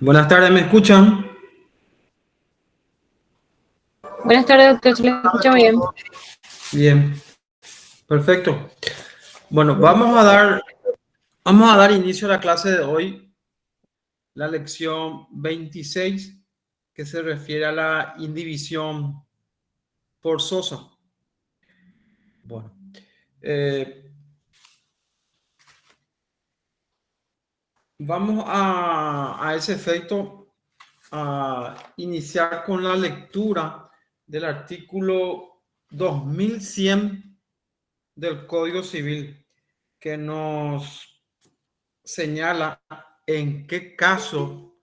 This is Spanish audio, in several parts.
Buenas tardes, ¿me escuchan? Buenas tardes, doctor. ¿Se le escucha bien? Bien, perfecto. Bueno, vamos a dar inicio a la clase de hoy, la lección 26, que se refiere a la indivisión forzosa. Bueno, eh, vamos a ese efecto a iniciar con la lectura del artículo 2100 del Código Civil, que nos señala en qué caso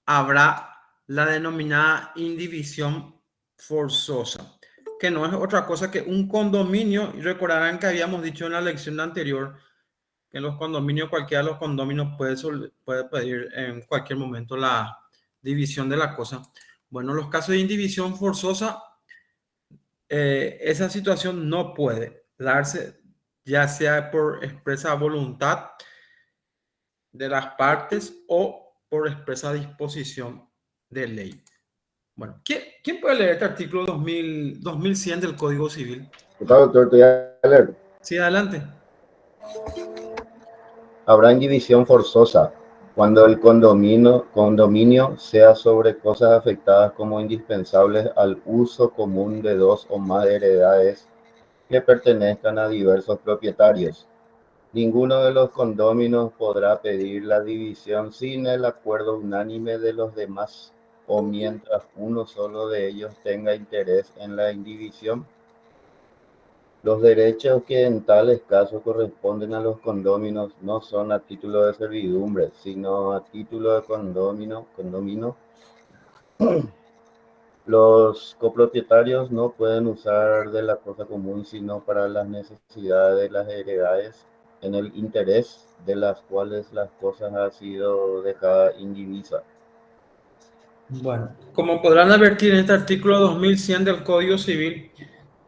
habrá la denominada indivisión forzosa, que no es otra cosa que un condominio. Y recordarán que habíamos dicho en la lección anterior que en los condominios, cualquiera de los condominios puede pedir en cualquier momento la división de la cosa. Bueno, en los casos de indivisión forzosa, esa situación no puede darse, ya sea por expresa voluntad de las partes o por expresa disposición de ley. Bueno, ¿quién puede leer este artículo 2100 del Código Civil? Doctor, te voy a leer. Sí, adelante. Habrá indivisión forzosa cuando el condominio sea sobre cosas afectadas como indispensables al uso común de dos o más heredades que pertenezcan a diversos propietarios. Ninguno de los condóminos podrá pedir la división sin el acuerdo unánime de los demás o mientras uno solo de ellos tenga interés en la indivisión. Los derechos que en tales casos corresponden a los condóminos no son a título de servidumbre, sino a título de condomino. Los copropietarios no pueden usar de la cosa común sino para las necesidades de las heredades, en el interés de las cuales las cosas han sido dejadas indivisas. Bueno, como podrán advertir, en este artículo 2100 del Código Civil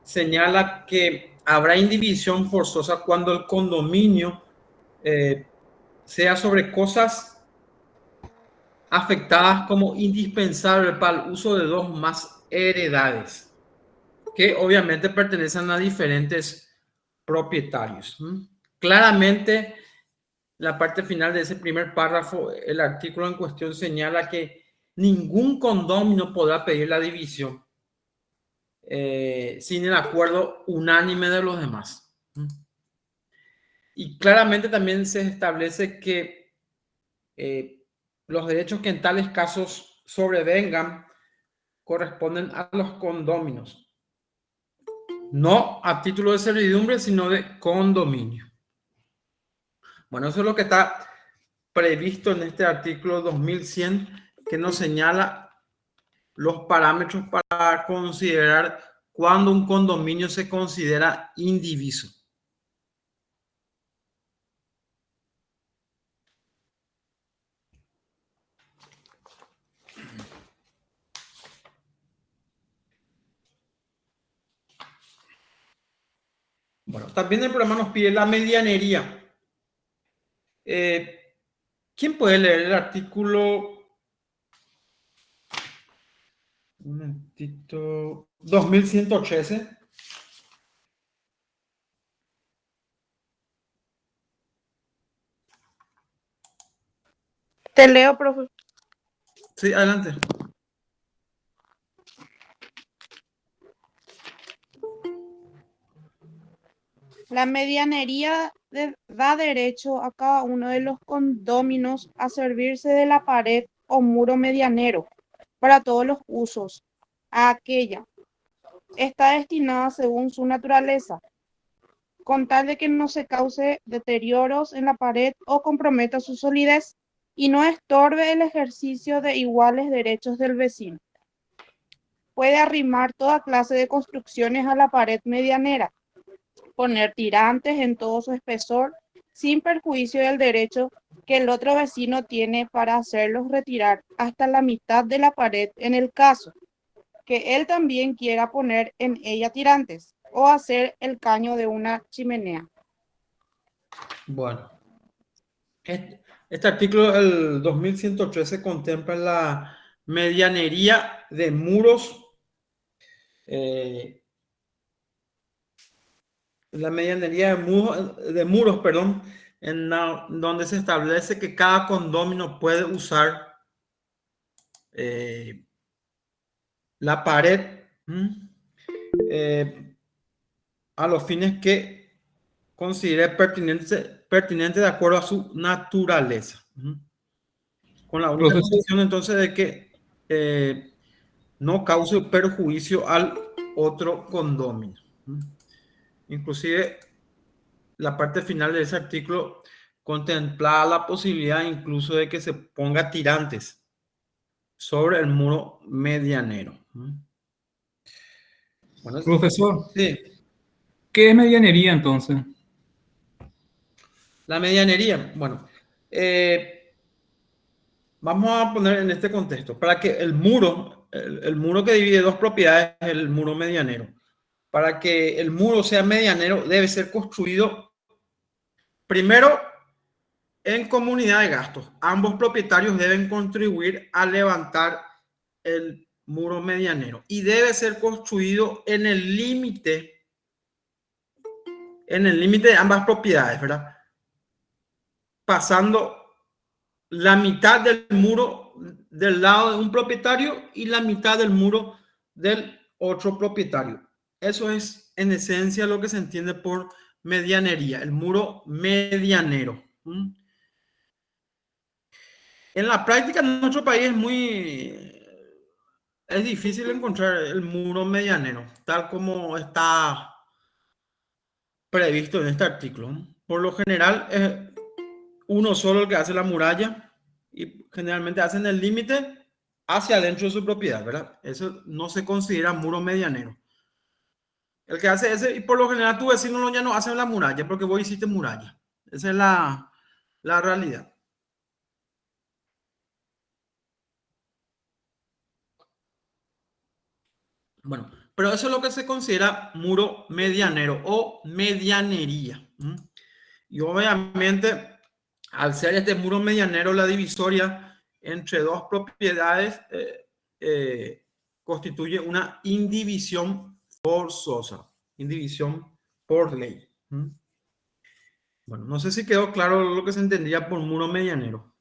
señala que habrá indivisión forzosa cuando el condominio sea sobre cosas afectadas como indispensables para el uso de dos más heredades, que obviamente pertenecen a diferentes propietarios. Claramente, la parte final de ese primer párrafo, el artículo en cuestión señala que ningún condominio podrá pedir la división sin el acuerdo unánime de los demás. Y claramente también se establece que los derechos que en tales casos sobrevengan corresponden a los condóminos, no a título de servidumbre, sino de condominio. Bueno, eso es lo que está previsto en este artículo 2100, que nos señala los parámetros para considerar cuando un condominio se considera indiviso. Bueno, también el programa nos pide la medianería. ¿Quién puede leer el artículo 2113? Te leo, profe. Sí, adelante. La medianería da derecho a cada uno de los condóminos a servirse de la pared o muro medianero para todos los usos. A aquella está destinada según su naturaleza, con tal de que no se cause deterioros en la pared o comprometa su solidez y no estorbe el ejercicio de iguales derechos del vecino. Puede arrimar toda clase de construcciones a la pared medianera, poner tirantes en todo su espesor, sin perjuicio del derecho que el otro vecino tiene para hacerlos retirar hasta la mitad de la pared en el caso que él también quiera poner en ella tirantes o hacer el caño de una chimenea. Bueno, Este artículo, el 2113, contempla la medianería de muros, perdón, donde se establece que cada condominio puede usar la pared a los fines que considere pertinente de acuerdo a su naturaleza. Con la única Profesor, condición entonces de que no cause perjuicio al otro condominio. Inclusive la parte final de ese artículo contemplaba la posibilidad incluso de que se ponga tirantes sobre el muro medianero. Bueno, profesor, sí, ¿qué es medianería entonces? la medianería. Bueno, vamos a poner en este contexto, para que el muro que divide dos propiedades es el muro medianero. Para que el muro sea medianero, debe ser construido primero en comunidad de gastos. Ambos propietarios deben contribuir a levantar el muro medianero y debe ser construido en el límite de ambas propiedades, ¿verdad? Pasando la mitad del muro del lado de un propietario y la mitad del muro del otro propietario. Eso es en esencia lo que se entiende por medianería, el muro medianero. En la práctica en nuestro país es difícil encontrar el muro medianero, tal como está previsto en este artículo. Por lo general es uno solo el que hace la muralla y generalmente hacen el límite hacia adentro de su propiedad, ¿verdad? Eso no se considera muro medianero. El que hace ese, y por lo general tu vecino ya no hace la muralla porque vos hiciste muralla. Esa es la realidad. Bueno, pero eso es lo que se considera muro medianero o medianería. Y obviamente, al ser este muro medianero, la divisoria entre dos propiedades constituye una indivisión forzosa, indivisión por ley. Bueno, no sé si quedó claro lo que se entendía por muro medianero.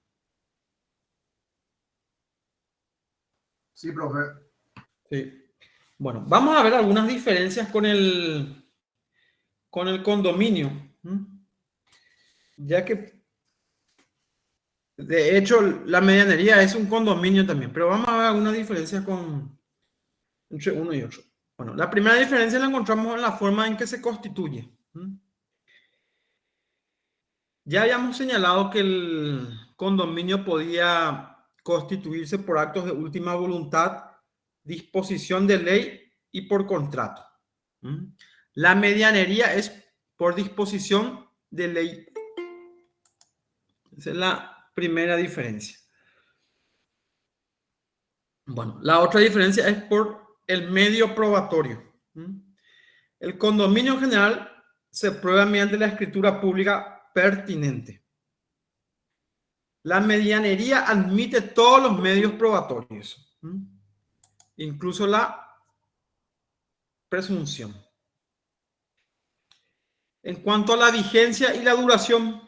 Sí, profe. Sí. Bueno, vamos a ver algunas diferencias con el condominio. Ya que, de hecho, la medianería es un condominio también, pero vamos a ver algunas diferencias entre uno y otro. Bueno, la primera diferencia la encontramos en la forma en que se constituye. Ya habíamos señalado que el condominio podía constituirse por actos de última voluntad, disposición de ley y por contrato. La medianería es por disposición de ley. Esa es la primera diferencia. Bueno, la otra diferencia es por el medio probatorio. El condominio en general se prueba mediante la escritura pública pertinente. La medianería admite todos los medios probatorios, incluso la presunción. En cuanto a la vigencia y la duración,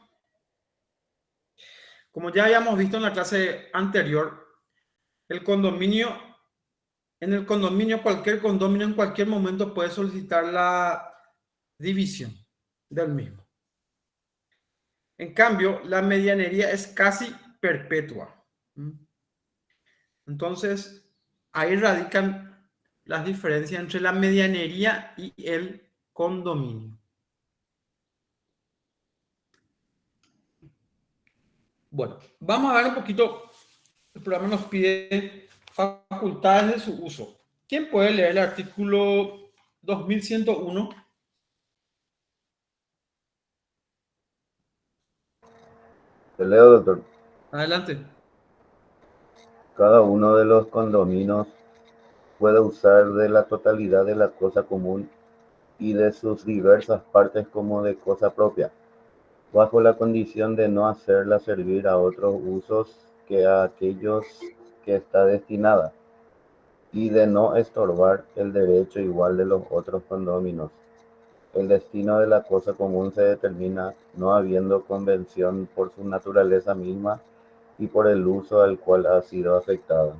como ya habíamos visto en la clase anterior, en el condominio, cualquier condominio en cualquier momento puede solicitar la división del mismo. En cambio, la medianería es casi perpetua. Entonces, ahí radican las diferencias entre la medianería y el condominio. Bueno, vamos a ver un poquito. El programa nos pide facultades de su uso. ¿Quién puede leer el artículo 2101? Te leo, doctor. Adelante. Cada uno de los condominios puede usar de la totalidad de la cosa común y de sus diversas partes como de cosa propia, bajo la condición de no hacerla servir a otros usos que a aquellos que está destinada, y de no estorbar el derecho igual de los otros condóminos. El destino de la cosa común se determina no habiendo convención por su naturaleza misma y por el uso al cual ha sido afectada.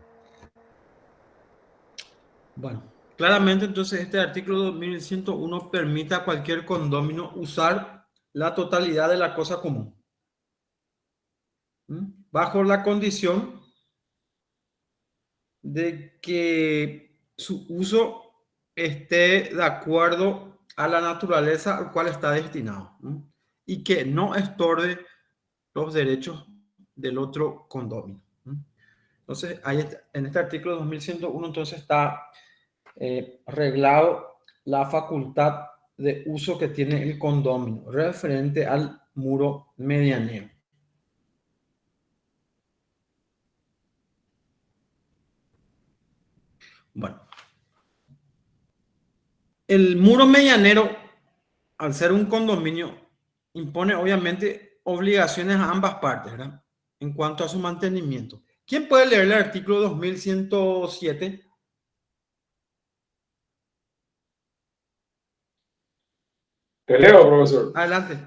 Bueno, claramente entonces este artículo 2101 permite a cualquier condomino usar la totalidad de la cosa común. Bajo la condición de que su uso esté de acuerdo a la naturaleza al cual está destinado, ¿no? Y que no estorbe los derechos del otro condominio, ¿no? Entonces, ahí en este artículo 2101 entonces está reglado la facultad de uso que tiene el condominio referente al muro medianero. Bueno, el muro medianero, al ser un condominio, impone obviamente obligaciones a ambas partes, ¿verdad? En cuanto a su mantenimiento. ¿Quién puede leer el artículo 2107? Te leo, profesor. Adelante.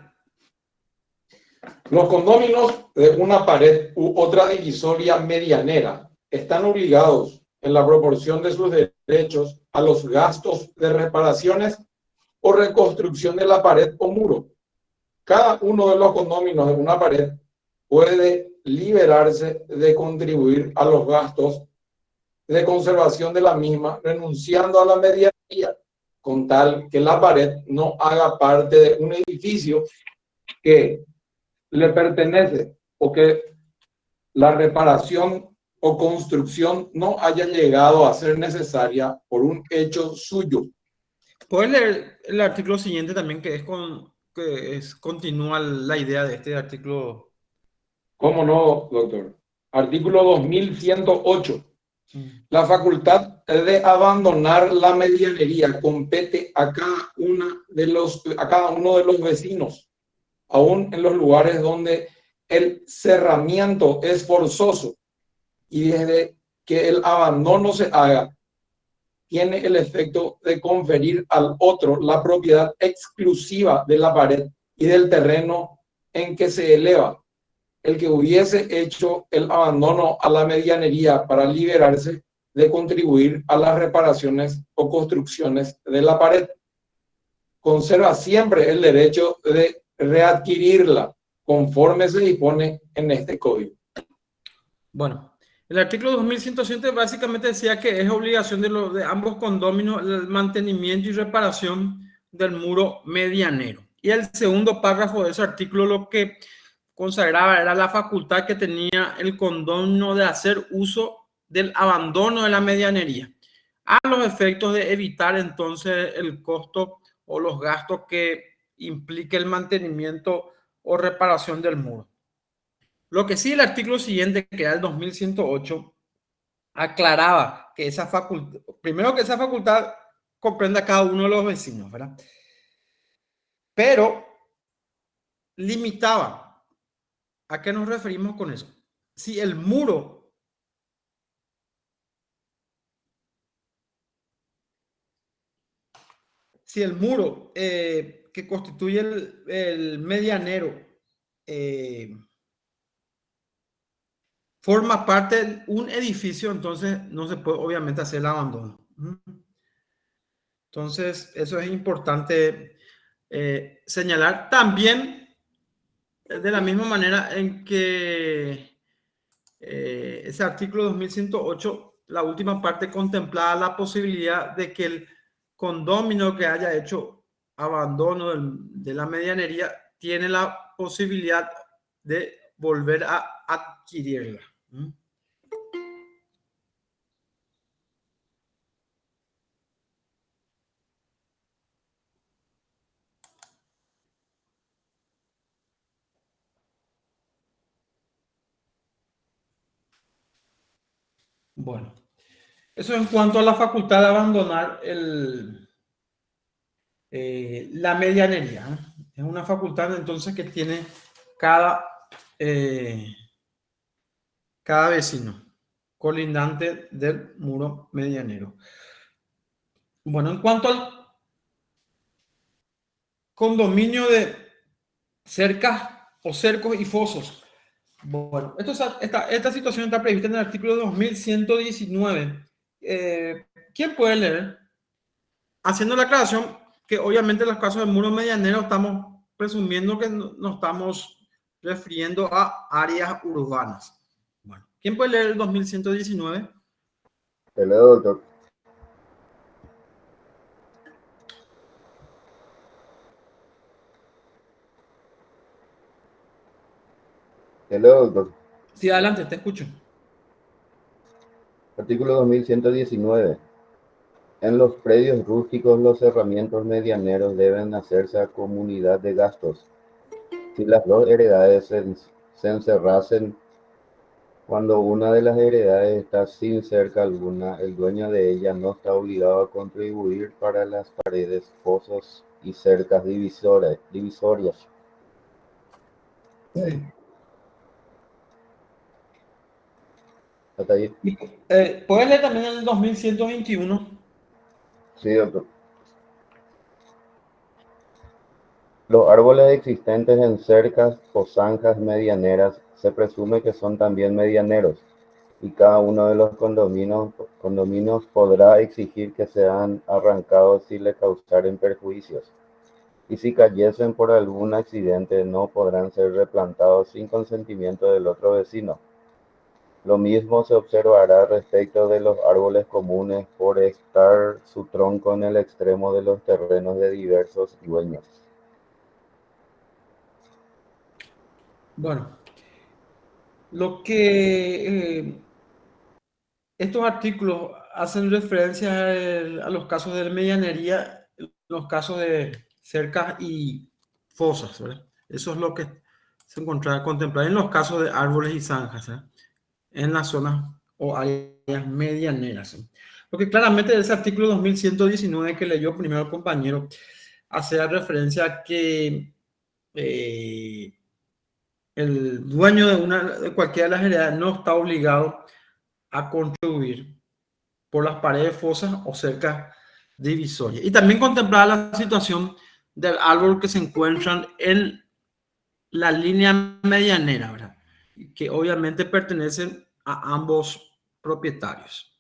Los condóminos de una pared u otra divisoria medianera están obligados en la proporción de sus derechos a los gastos de reparaciones o reconstrucción de la pared o muro. Cada uno de los condóminos de una pared puede liberarse de contribuir a los gastos de conservación de la misma, renunciando a la medianía, con tal que la pared no haga parte de un edificio que le pertenece o que la reparación o construcción no haya llegado a ser necesaria por un hecho suyo. ¿Puedes leer el artículo siguiente también, continúa la idea de este artículo? ¿Cómo no, doctor? Artículo 2108. La facultad de abandonar la medianería compete a cada uno de los vecinos, aún en los lugares donde el cerramiento es forzoso, y desde que el abandono se haga, tiene el efecto de conferir al otro la propiedad exclusiva de la pared y del terreno en que se eleva. El que hubiese hecho el abandono a la medianería para liberarse de contribuir a las reparaciones o construcciones de la pared, conserva siempre el derecho de readquirirla conforme se dispone en este código. Bueno, el artículo 2107 básicamente decía que es obligación de ambos condóminos el mantenimiento y reparación del muro medianero. Y el segundo párrafo de ese artículo lo que consagraba era la facultad que tenía el condominio de hacer uso del abandono de la medianería, a los efectos de evitar entonces el costo o los gastos que implique el mantenimiento o reparación del muro. Lo que sí, el artículo siguiente, que era el 2108, aclaraba que esa facultad, primero que esa facultad comprende a cada uno de los vecinos, ¿verdad? Pero limitaba. ¿A qué nos referimos con eso? Si el muro que constituye el medianero forma parte de un edificio, entonces no se puede obviamente hacer el abandono. Entonces, eso es importante señalar. También, de la misma manera en que ese artículo 2108, la última parte contemplaba la posibilidad de que el condominio que haya hecho abandono de la medianería tiene la posibilidad de volver a adquirirla. Bueno, eso en cuanto a la facultad de abandonar la medianería. Es una facultad entonces que tiene cada, cada vecino colindante del muro medianero. Bueno, en cuanto al condominio de cercas o cercos y fosos. Bueno, esta situación está prevista en el artículo 2119. ¿Quién puede leer? Haciendo la aclaración que obviamente en los casos de muro medianero estamos presumiendo que nos estamos refiriendo a áreas urbanas. Bueno, ¿quién puede leer el 2119? Te leo, doctor. Te leo, doctor. Sí, adelante, te escucho. Artículo 2119. En los predios rústicos los cerramientos medianeros deben hacerse a comunidad de gastos. Si las dos heredades se encerrasen, cuando una de las heredades está sin cerca alguna, el dueño de ella no está obligado a contribuir para las paredes, fosos y cercas divisorias. Sí. ¿Hasta ahí? ¿Puedes leer también el 2121? Sí, doctor. Los árboles existentes en cercas o zanjas medianeras se presume que son también medianeros, y cada uno de los condominios podrá exigir que sean arrancados si le causaren perjuicios, y si cayesen por algún accidente no podrán ser replantados sin consentimiento del otro vecino. Lo mismo se observará respecto de los árboles comunes por estar su tronco en el extremo de los terrenos de diversos dueños. Bueno, lo que estos artículos hacen referencia a los casos de medianería, los casos de cercas y fosas, ¿verdad? Eso es lo que se encontraba contemplado en los casos de árboles y zanjas, ¿verdad? En las zonas o áreas medianeras, ¿sí? Porque claramente ese artículo 2119 que leyó primero el compañero hace referencia a que el dueño de cualquiera de las heredades no está obligado a contribuir por las paredes, fosas o cercas divisorias. Y también contemplar la situación del árbol que se encuentran en la línea medianera, ¿verdad? Que obviamente pertenecen a ambos propietarios.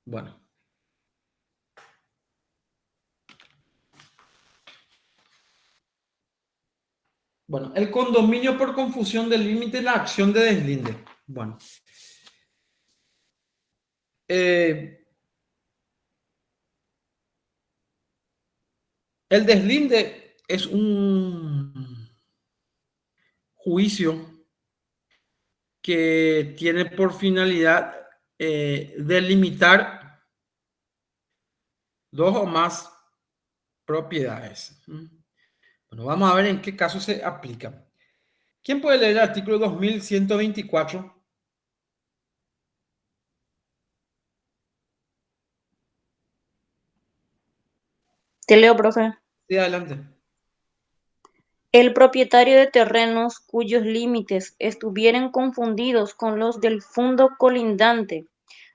Bueno. Bueno, el condominio por confusión del límite y la acción de deslinde. Bueno. El deslinde es un juicio que tiene por finalidad delimitar dos o más propiedades. Bueno, vamos a ver en qué caso se aplica. ¿Quién puede leer el artículo 2124? Te leo, profe. Sí, adelante. El propietario de terrenos cuyos límites estuvieren confundidos con los del fundo colindante,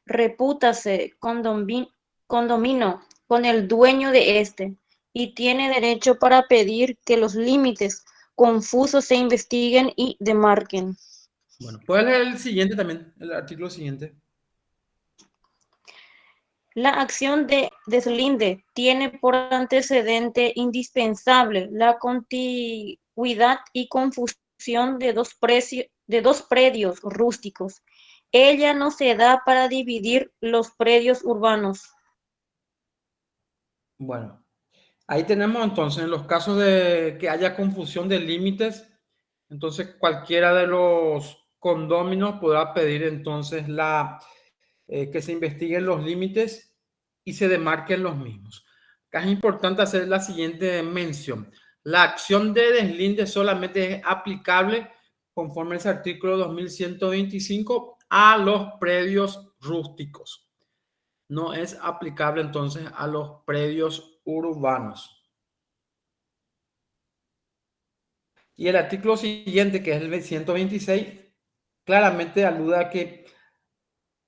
repútase condomino con el dueño de éste, y tiene derecho para pedir que los límites confusos se investiguen y demarquen. Bueno, puedes leer el siguiente también, el artículo siguiente. La acción de deslinde tiene por antecedente indispensable la contigüidad y confusión de dos predios rústicos. Ella no se da para dividir los predios urbanos. Bueno, ahí tenemos entonces en los casos de que haya confusión de límites, entonces cualquiera de los condóminos podrá pedir entonces que se investiguen los límites y se demarquen los mismos. Acá es importante hacer la siguiente mención. La acción de deslinde solamente es aplicable conforme a ese artículo 2125 a los predios rústicos. No es aplicable entonces a los predios urbanos. Y el artículo siguiente, que es el 126, claramente alude a que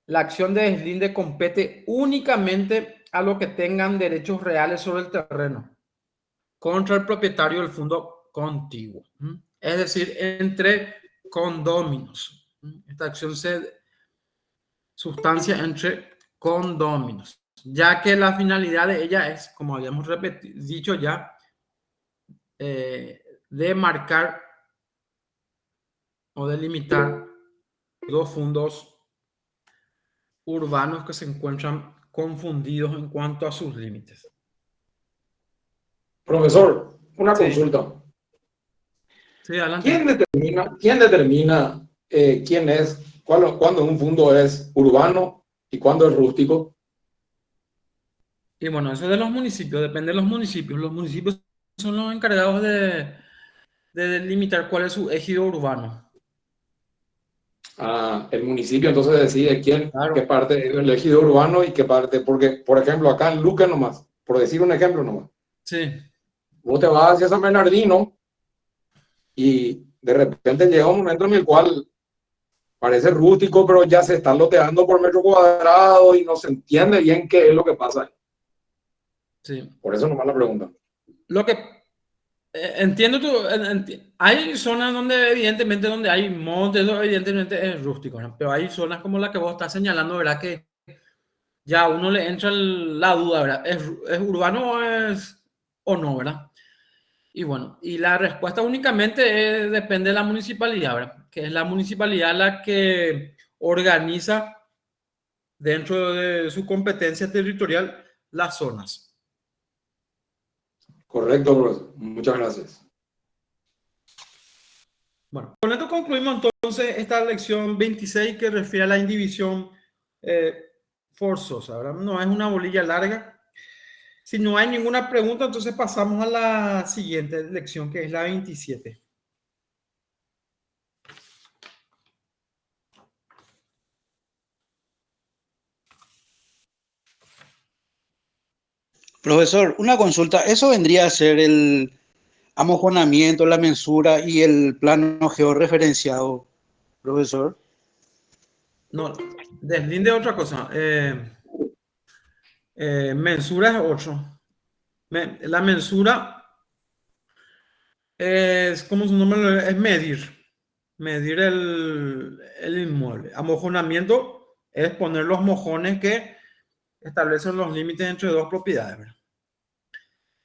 la acción de deslinde compete únicamente a los que tengan derechos reales sobre el terreno contra el propietario del fondo contiguo. Es decir, entre condóminos. Esta acción se sustancia entre condóminos, ya que la finalidad de ella es, como habíamos dicho ya, de marcar o delimitar dos fondos urbanos que se encuentran confundidos en cuanto a sus límites. Profesor, una Sí. consulta. Sí, adelante. ¿Quién determina quién es, cuándo un fondo es urbano y cuándo es rústico? Y bueno, eso de los municipios, depende de los municipios. Los municipios son los encargados de delimitar cuál es su ejido urbano. El municipio entonces decide Claro. qué parte es el ejido urbano y qué parte, porque, por ejemplo, acá en Luque nomás, por decir un ejemplo nomás, Sí, vos te vas hacia San Bernardino y de repente llega un momento en el cual parece rústico, pero ya se está loteando por metro cuadrado y no se entiende bien qué es lo que pasa ahí. sí. Por eso nomás la pregunta. Lo que entiendo hay zonas donde evidentemente donde hay montes, eso evidentemente es rústico, ¿no? Pero hay zonas como la que vos estás señalando, ¿verdad? Que ya a uno le entra la duda, ¿verdad? ¿Es urbano o no, verdad? Y bueno, y la respuesta únicamente depende de la municipalidad, ¿verdad? Que es la municipalidad la que organiza dentro de su competencia territorial las zonas. Correcto, profesor. Muchas gracias. Bueno, con esto concluimos entonces esta lección 26 que refiere a la indivisión forzosa, ¿verdad? No es una bolilla larga. Si no hay ninguna pregunta, entonces pasamos a la siguiente lección, que es la 27. Profesor, una consulta. ¿Eso vendría a ser el amojonamiento, la mensura y el plano georreferenciado, profesor? No, deslinde otra cosa. Mensura es otro. La mensura es, como su nombre es medir el inmueble. Amojonamiento es poner los mojones que establecen los límites entre dos propiedades, ¿verdad?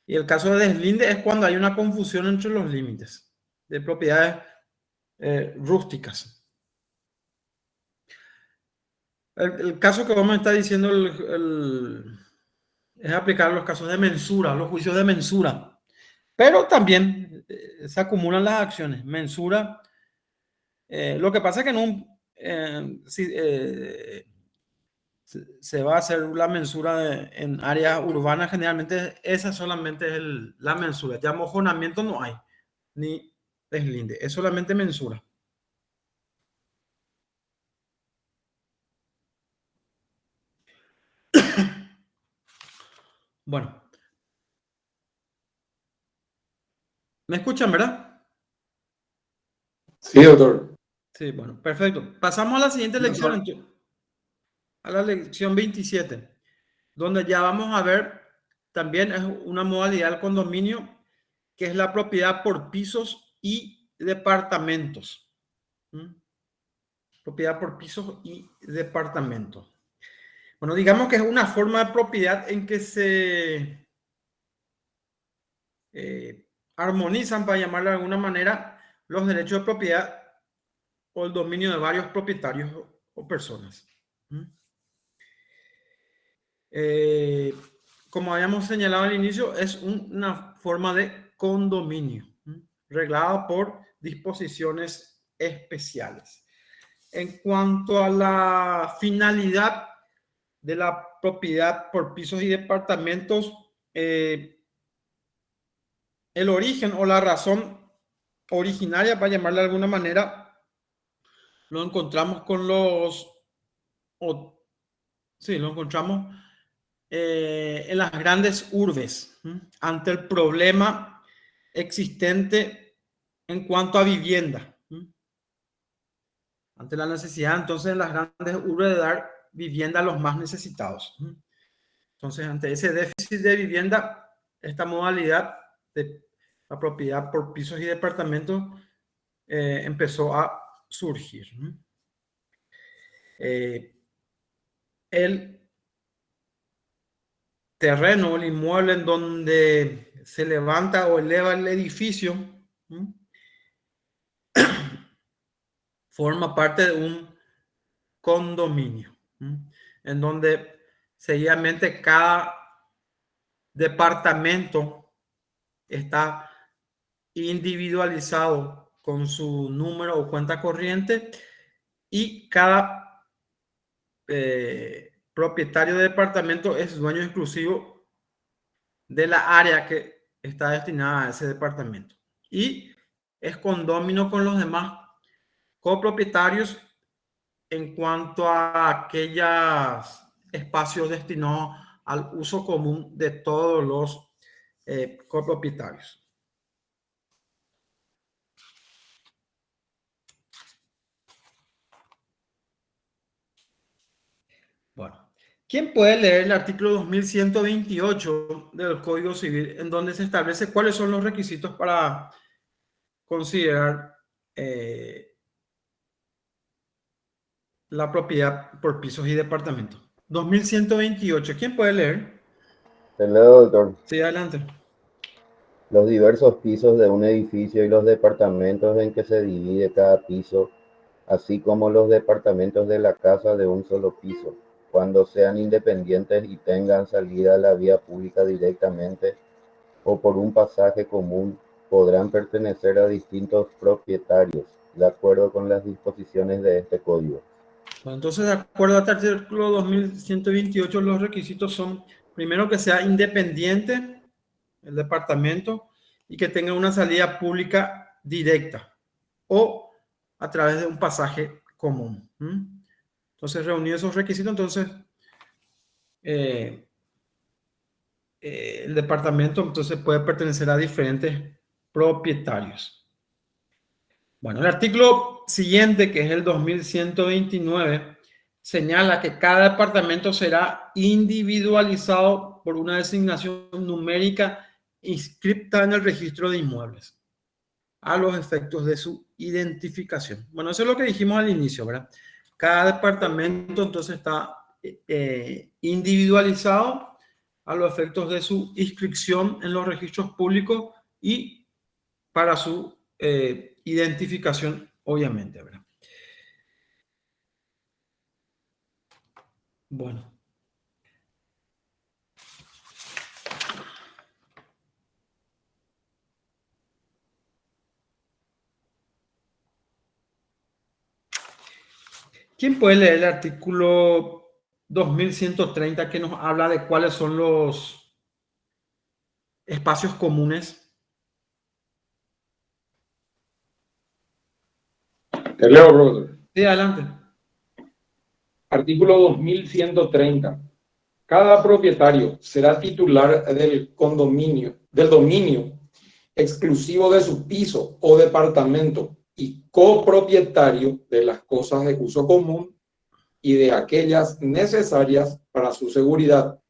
Y el caso de deslinde es cuando hay una confusión entre los límites de propiedades rústicas. El caso que vamos a estar diciendo es aplicar los casos de mensura, los juicios de mensura. Pero también se acumulan las acciones. Mensura. Lo que pasa es que se va a hacer la mensura en áreas urbanas, generalmente esa solamente es la mensura. Ya mojonamiento no hay, ni deslinde, es solamente mensura. Bueno, ¿me escuchan, verdad? Sí, doctor. Sí, bueno, perfecto. Pasamos a la siguiente lección, a la lección 27, donde ya vamos a ver, también es una modalidad del condominio, que es la propiedad por pisos y departamentos. Propiedad por pisos y departamentos. Bueno, digamos que es una forma de propiedad en que se armonizan, para llamarlo de alguna manera, los derechos de propiedad o el dominio de varios propietarios o personas. Como habíamos señalado al inicio, es una forma de condominio, reglada por disposiciones especiales. En cuanto a la finalidad de la propiedad por pisos y departamentos, el origen o la razón originaria, para llamarla de alguna manera, lo encontramos con lo encontramos en las grandes urbes, ante el problema existente en cuanto a vivienda. Ante la necesidad, entonces, de las grandes urbes de dar vivienda a los más necesitados. Entonces, ante ese déficit de vivienda, esta modalidad de la propiedad por pisos y departamentos empezó a surgir. El terreno, el inmueble en donde se levanta o eleva el edificio, forma parte de un condominio, en donde seguidamente cada departamento está individualizado con su número o cuenta corriente y cada propietario de departamento es dueño exclusivo de la área que está destinada a ese departamento y es condómino con los demás copropietarios en cuanto a aquellos espacios destinados al uso común de todos los copropietarios. Bueno, ¿quién puede leer el artículo 2128 del Código Civil en donde se establece cuáles son los requisitos para considerar la propiedad por pisos y departamentos? 2128, ¿quién puede leer? Te leo, doctor. Sí, adelante. Los diversos pisos de un edificio y los departamentos en que se divide cada piso, así como los departamentos de la casa de un solo piso, cuando sean independientes y tengan salida a la vía pública directamente o por un pasaje común, podrán pertenecer a distintos propietarios, de acuerdo con las disposiciones de este código. Bueno, entonces, de acuerdo al artículo 2128, los requisitos son, primero, que sea independiente el departamento y que tenga una salida pública directa o a través de un pasaje común. Entonces, reunidos esos requisitos, entonces el departamento entonces puede pertenecer a diferentes propietarios. Bueno, el artículo siguiente, que es el 2129, señala que cada departamento será individualizado por una designación numérica inscripta en el registro de inmuebles a los efectos de su identificación. Bueno, eso es lo que dijimos al inicio, ¿verdad? Cada departamento entonces está individualizado a los efectos de su inscripción en los registros públicos y para su identificación, obviamente, ¿verdad? Bueno. ¿Quién puede leer el artículo 2130 que nos habla de cuáles son los espacios comunes? Te leo, brother. Sí, adelante. Artículo 2130. Cada propietario será titular del dominio exclusivo de su piso o departamento y copropietario de las cosas de uso común y de aquellas necesarias para su seguridad.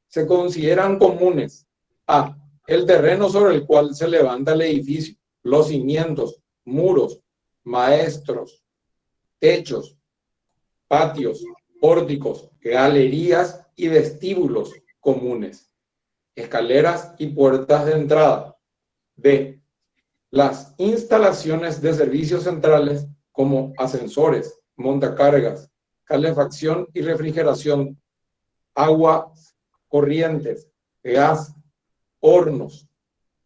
Se consideran comunes a el terreno sobre el cual se levanta el edificio, los cimientos, muros, maestros, techos, patios, pórticos, galerías y vestíbulos comunes, escaleras y puertas de entrada. B. Las instalaciones de servicios centrales como ascensores, montacargas, calefacción y refrigeración, agua, corrientes, gas, hornos,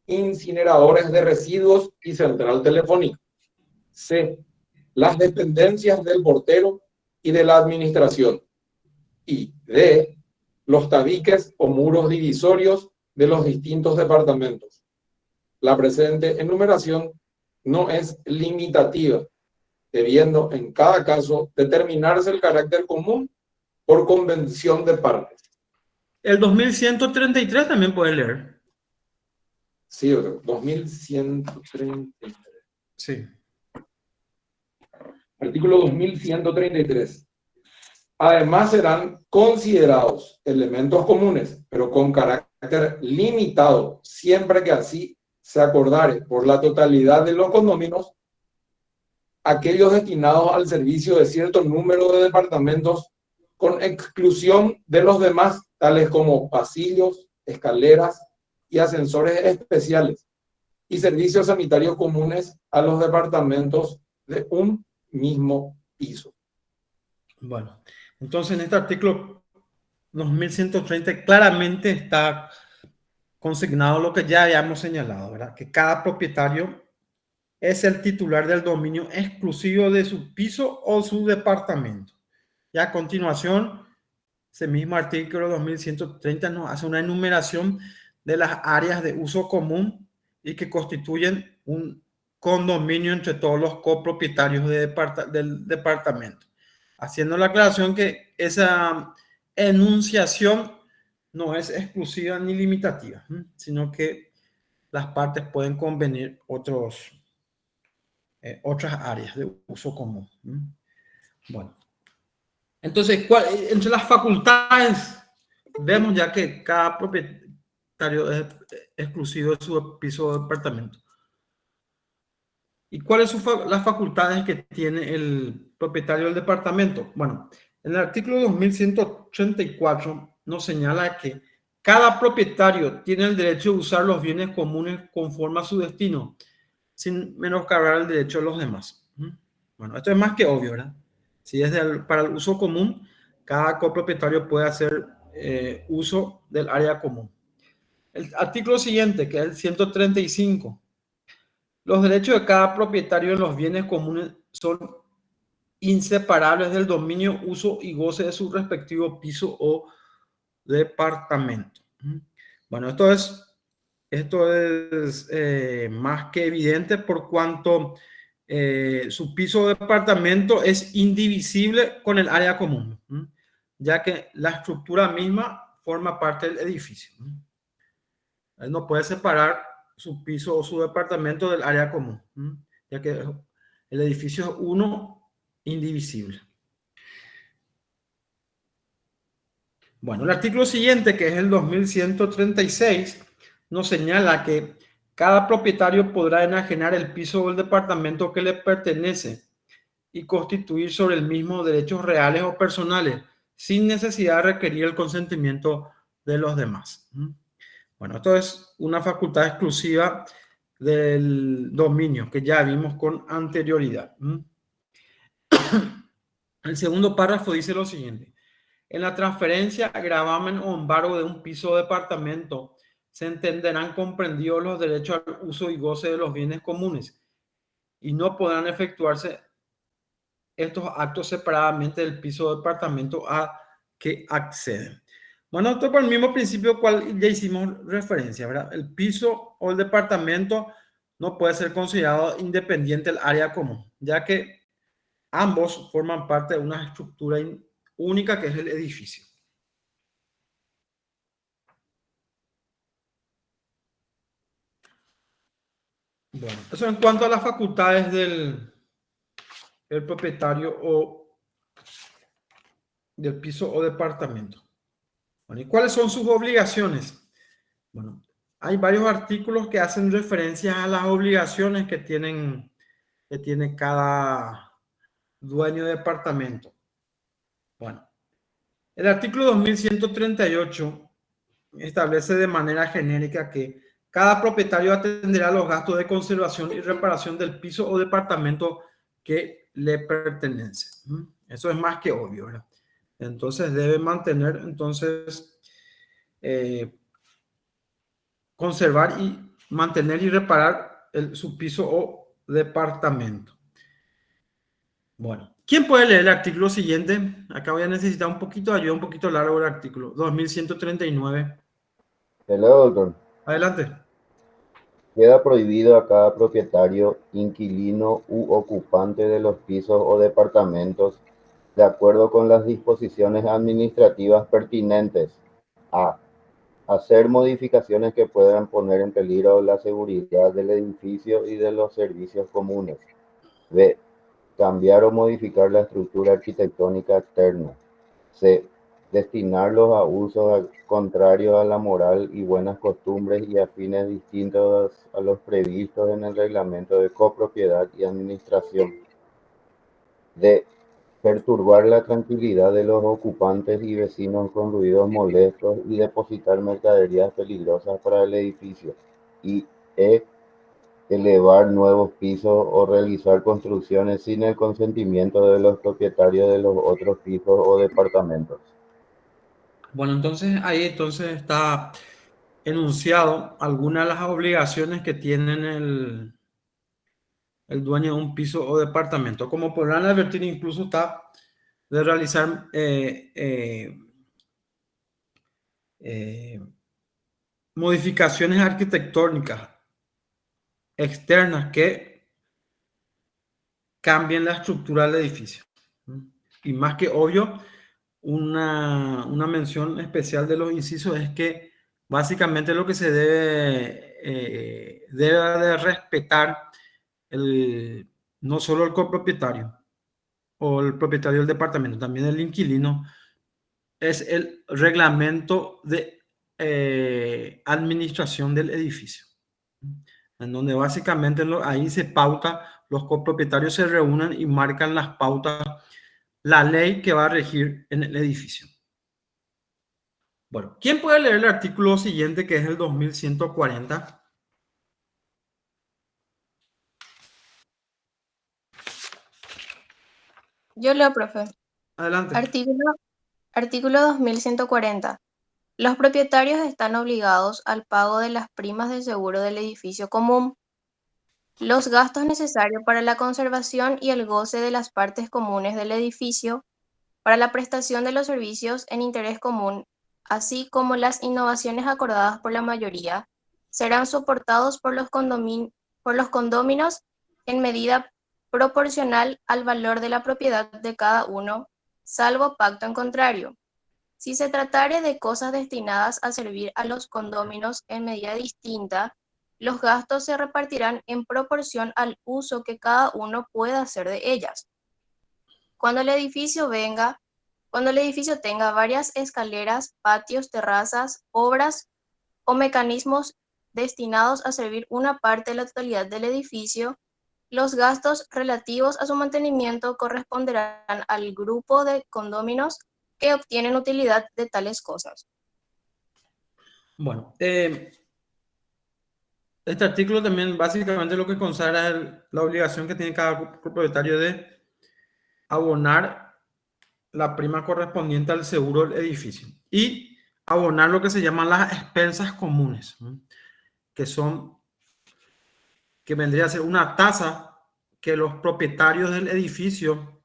incineradores de residuos y central telefónica. C. Las dependencias del portero y de la administración. Y D. Los tabiques o muros divisorios de los distintos departamentos. La presente enumeración no es limitativa, debiendo en cada caso determinarse el carácter común por convención de partes. El 2133 también puede leer. Sí, 2133. Sí. Artículo 2133. Además serán considerados elementos comunes, pero con carácter limitado, siempre que así se acordare por la totalidad de los condóminos, aquellos destinados al servicio de cierto número de departamentos, con exclusión de los demás, tales como pasillos, escaleras y ascensores especiales, y servicios sanitarios comunes a los departamentos de un mismo piso. Bueno, entonces en este artículo 2130 claramente está consignado lo que ya habíamos señalado, ¿verdad? Que cada propietario es el titular del dominio exclusivo de su piso o su departamento. Y a continuación, ese mismo artículo 2130 nos hace una enumeración de las áreas de uso común y que constituyen un condominio entre todos los copropietarios del departamento, haciendo la aclaración que esa enunciación no es exclusiva ni limitativa, sino que las partes pueden convenir otras áreas de uso común. Bueno, entonces, entre las facultades, vemos ya que cada propietario es exclusivo de su piso o departamento. ¿Y cuáles son las facultades que tiene el propietario del departamento? Bueno, en el artículo 2184 nos señala que cada propietario tiene el derecho de usar los bienes comunes conforme a su destino, sin menoscabar el derecho de los demás. Bueno, esto es más que obvio, ¿verdad? Si es para el uso común, cada copropietario puede hacer uso del área común. El artículo siguiente, que es el 135. Los derechos de cada propietario en los bienes comunes son inseparables del dominio, uso y goce de su respectivo piso o departamento. Bueno, esto es más que evidente por cuanto su piso o departamento es indivisible con el área común, ya que la estructura misma forma parte del edificio. Él no puede separar su piso o su departamento del área común, ya que el edificio es uno indivisible. Bueno, el artículo siguiente, que es el 2136, nos señala que cada propietario podrá enajenar el piso o el departamento que le pertenece y constituir sobre el mismo derechos reales o personales, sin necesidad de requerir el consentimiento de los demás. Bueno, esto es una facultad exclusiva del dominio que ya vimos con anterioridad. El segundo párrafo dice lo siguiente. En la transferencia, gravamen o embargo de un piso o departamento se entenderán comprendidos los derechos al uso y goce de los bienes comunes y no podrán efectuarse estos actos separadamente del piso o departamento a que acceden. Bueno, esto por el mismo principio cual ya hicimos referencia, ¿verdad? El piso o el departamento no puede ser considerado independiente del área común, ya que ambos forman parte de una estructura única que es el edificio. Bueno, eso en cuanto a las facultades del propietario o del piso o departamento. Bueno, ¿y cuáles son sus obligaciones? Bueno, hay varios artículos que hacen referencia a las obligaciones que tiene cada dueño de departamento. Bueno, el artículo 2138 establece de manera genérica que cada propietario atenderá los gastos de conservación y reparación del piso o departamento que le pertenece. Eso es más que obvio, ¿verdad? Entonces debe mantener, conservar y mantener y reparar su piso o departamento. Bueno, ¿quién puede leer el artículo siguiente? Acá voy a necesitar un poquito de ayuda, un poquito largo el artículo. 2139. Hello, doctor. Adelante. Queda prohibido a cada propietario, inquilino u ocupante de los pisos o departamentos, de acuerdo con las disposiciones administrativas pertinentes, a hacer modificaciones que puedan poner en peligro la seguridad del edificio y de los servicios comunes. B. Cambiar o modificar la estructura arquitectónica externa. C. Destinarlos a usos contrarios a la moral y buenas costumbres y a fines distintos a los previstos en el reglamento de copropiedad y administración. D. Perturbar la tranquilidad de los ocupantes y vecinos con ruidos molestos y depositar mercaderías peligrosas para el edificio. Y E. Elevar nuevos pisos o realizar construcciones sin el consentimiento de los propietarios de los otros pisos o departamentos. Bueno, entonces ahí está enunciado algunas de las obligaciones que tienen el dueño de un piso o departamento. Como podrán advertir, incluso está de realizar modificaciones arquitectónicas externas que cambien la estructura del edificio. Y más que obvio, una mención especial de los incisos es que básicamente lo que se debe de respetar no solo el copropietario o el propietario del departamento, también el inquilino, es el reglamento de administración del edificio, en donde básicamente ahí se pauta, los copropietarios se reúnen y marcan las pautas, la ley que va a regir en el edificio. Bueno, ¿quién puede leer el artículo siguiente, que es el 2140? Yo leo, profe. Adelante. Artículo 2140. Los propietarios están obligados al pago de las primas de seguro del edificio común, los gastos necesarios para la conservación y el goce de las partes comunes del edificio, para la prestación de los servicios en interés común, así como las innovaciones acordadas por la mayoría, serán soportados por los condóminos en medida proporcional al valor de la propiedad de cada uno, salvo pacto en contrario. Si se tratare de cosas destinadas a servir a los condóminos en medida distinta, los gastos se repartirán en proporción al uso que cada uno pueda hacer de ellas. Cuando el edificio tenga varias escaleras, patios, terrazas, obras o mecanismos destinados a servir una parte de la totalidad del edificio, los gastos relativos a su mantenimiento corresponderán al grupo de condóminos que obtienen utilidad de tales cosas. Bueno, este artículo también básicamente lo que consagra es la obligación que tiene cada propietario de abonar la prima correspondiente al seguro del edificio y abonar lo que se llaman las expensas comunes, que vendría a ser una tasa que los propietarios del edificio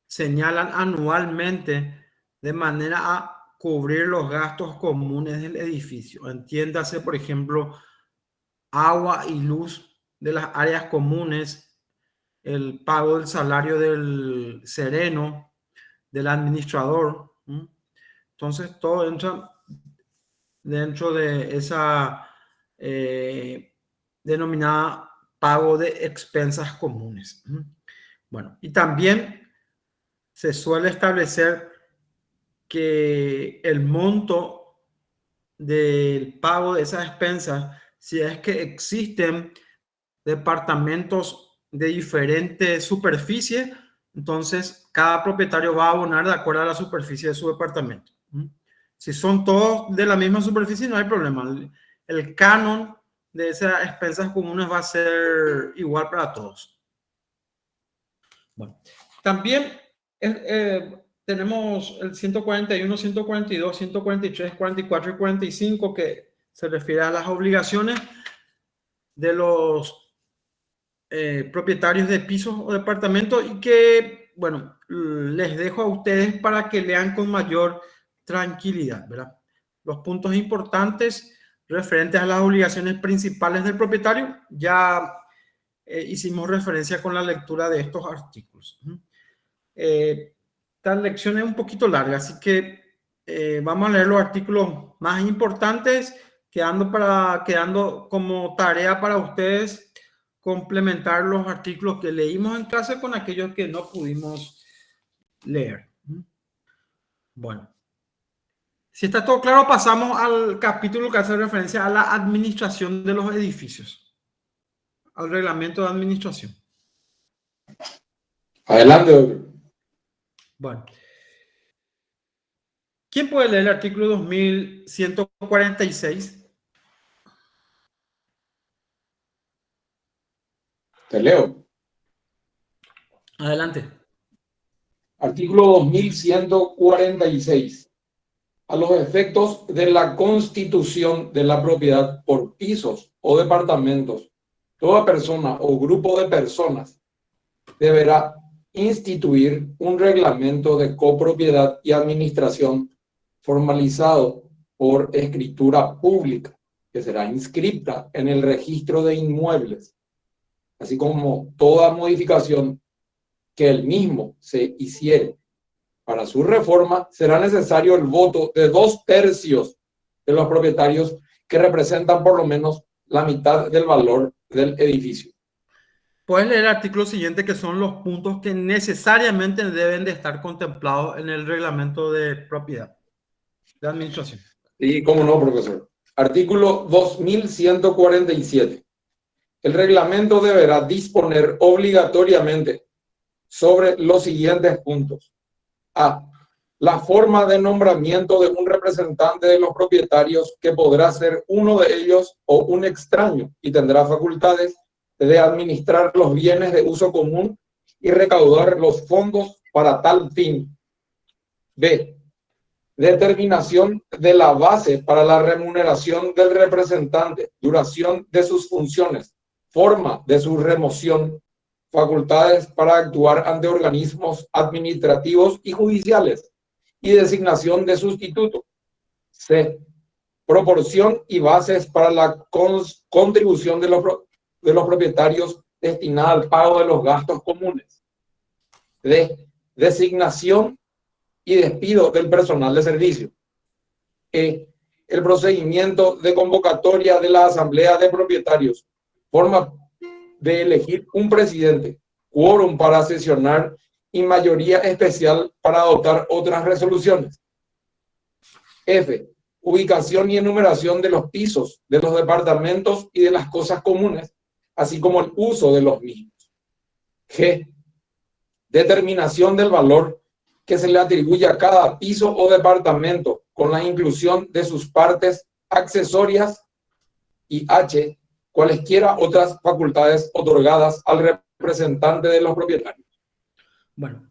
señalan anualmente de manera a cubrir los gastos comunes del edificio. Entiéndase, por ejemplo, agua y luz de las áreas comunes, el pago del salario del sereno, del administrador. Entonces, todo entra dentro de esa denominada pago de expensas comunes. Bueno, y también se suele establecer que el monto del pago de esas expensas, si es que existen departamentos de diferente superficie, entonces cada propietario va a abonar de acuerdo a la superficie de su departamento. Si son todos de la misma superficie, no hay problema. El canon de esas expensas comunes va a ser igual para todos. Bueno, también tenemos el 141, 142, 143, 44 y 45 que se refiere a las obligaciones de los propietarios de pisos o departamentos y que, bueno, les dejo a ustedes para que lean con mayor tranquilidad, ¿verdad? Los puntos importantes referentes a las obligaciones principales del propietario, ya hicimos referencia con la lectura de estos artículos. Esta lección es un poquito larga, así que vamos a leer los artículos más importantes, quedando como tarea para ustedes complementar los artículos que leímos en clase con aquellos que no pudimos leer. Bueno, si está todo claro, pasamos al capítulo que hace referencia a la administración de los edificios, al reglamento de administración. Adelante, doctor. Bueno, ¿quién puede leer el artículo 2146? Te leo. Adelante. Artículo 2146. A los efectos de la constitución de la propiedad por pisos o departamentos, toda persona o grupo de personas deberá instituir un reglamento de copropiedad y administración formalizado por escritura pública, que será inscripta en el registro de inmuebles, así como toda modificación que el mismo se hiciere. Para su reforma será necesario el voto de 2/3 de los propietarios que representan por lo menos la mitad del valor del edificio. Puedes leer el artículo siguiente, que son los puntos que necesariamente deben de estar contemplados en el reglamento de propiedad, de administración. Sí, cómo no, profesor. Artículo 2147. El reglamento deberá disponer obligatoriamente sobre los siguientes puntos. A. La forma de nombramiento de un representante de los propietarios, que podrá ser uno de ellos o un extraño y tendrá facultades de administrar los bienes de uso común y recaudar los fondos para tal fin. B. Determinación de la base para la remuneración del representante, duración de sus funciones, forma de su remoción, facultades para actuar ante organismos administrativos y judiciales y designación de sustituto. C. Proporción y bases para la contribución de los propietarios destinada al pago de los gastos comunes. D. Designación y despido del personal de servicio. E. El procedimiento de convocatoria de la asamblea de propietarios. Forma de elegir un presidente, quórum para sesionar y mayoría especial para adoptar otras resoluciones. F. Ubicación y enumeración de los pisos, de los departamentos y de las cosas comunes, así como el uso de los mismos. G. Determinación del valor que se le atribuye a cada piso o departamento, con la inclusión de sus partes accesorias. Y H. Cualesquiera otras facultades otorgadas al representante de los propietarios. Bueno,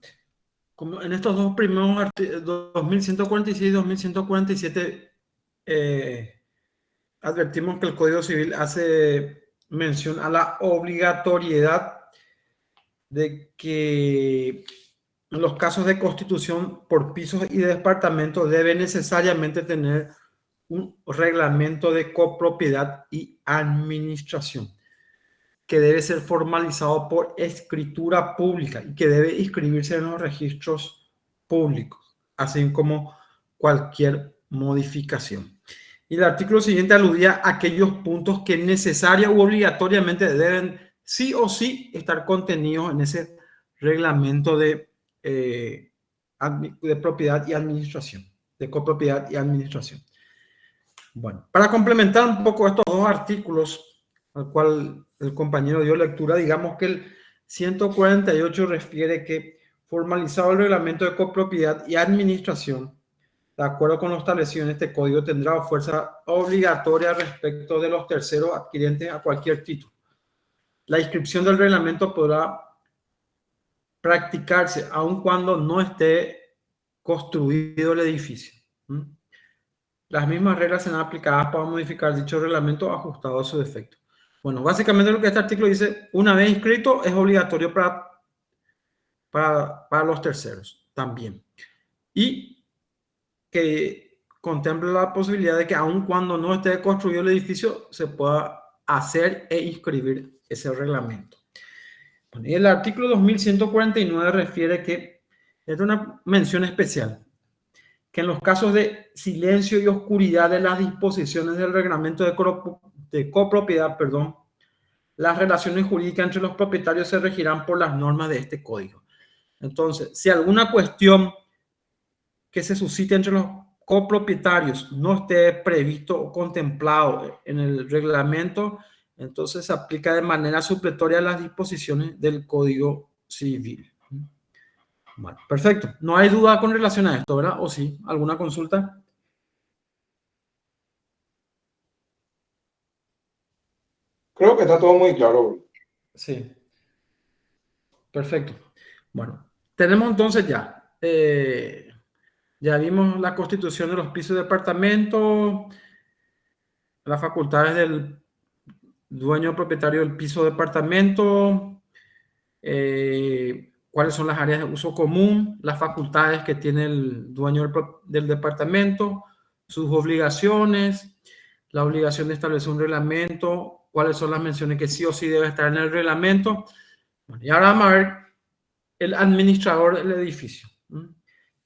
como en estos dos primeros 2146 y 2147, advertimos que el Código Civil hace mención a la obligatoriedad de que en los casos de constitución por pisos y departamentos debe necesariamente tener un reglamento de copropiedad y administración, que debe ser formalizado por escritura pública y que debe inscribirse en los registros públicos, así como cualquier modificación. Y el artículo siguiente aludía a aquellos puntos que necesaria u obligatoriamente deben sí o sí estar contenidos en ese reglamento de propiedad y administración, de copropiedad y administración. Bueno, para complementar un poco estos dos artículos al cual el compañero dio lectura, digamos que el 148 refiere que, formalizado el reglamento de copropiedad y administración, de acuerdo con lo establecido en este código, tendrá fuerza obligatoria respecto de los terceros adquirientes a cualquier título. La inscripción del reglamento podrá practicarse aun cuando no esté construido el edificio. Las mismas reglas serán aplicadas para modificar dicho reglamento ajustado a su defecto. Bueno, básicamente lo que este artículo dice, una vez inscrito, es obligatorio para los terceros también. Y que contempla la posibilidad de que aun cuando no esté construido el edificio, se pueda hacer e inscribir ese reglamento. Bueno, y el artículo 2149 refiere que es una mención especial, que en los casos de silencio y oscuridad de las disposiciones del reglamento de copropiedad, perdón, las relaciones jurídicas entre los propietarios se regirán por las normas de este código. Entonces, si alguna cuestión que se suscite entre los copropietarios no esté previsto o contemplado en el reglamento, entonces se aplica de manera supletoria a las disposiciones del Código Civil. Bueno, perfecto. No hay duda con relación a esto, ¿verdad? ¿O sí? ¿Alguna consulta? Creo que está todo muy claro. Sí. Perfecto. Bueno, tenemos entonces ya. Ya vimos la constitución de los pisos de departamento, las facultades del dueño propietario del piso de departamento, cuáles son las áreas de uso común, las facultades que tiene el dueño del departamento, sus obligaciones, la obligación de establecer un reglamento, cuáles son las menciones que sí o sí debe estar en el reglamento. Bueno, y ahora vamos a ver el administrador del edificio.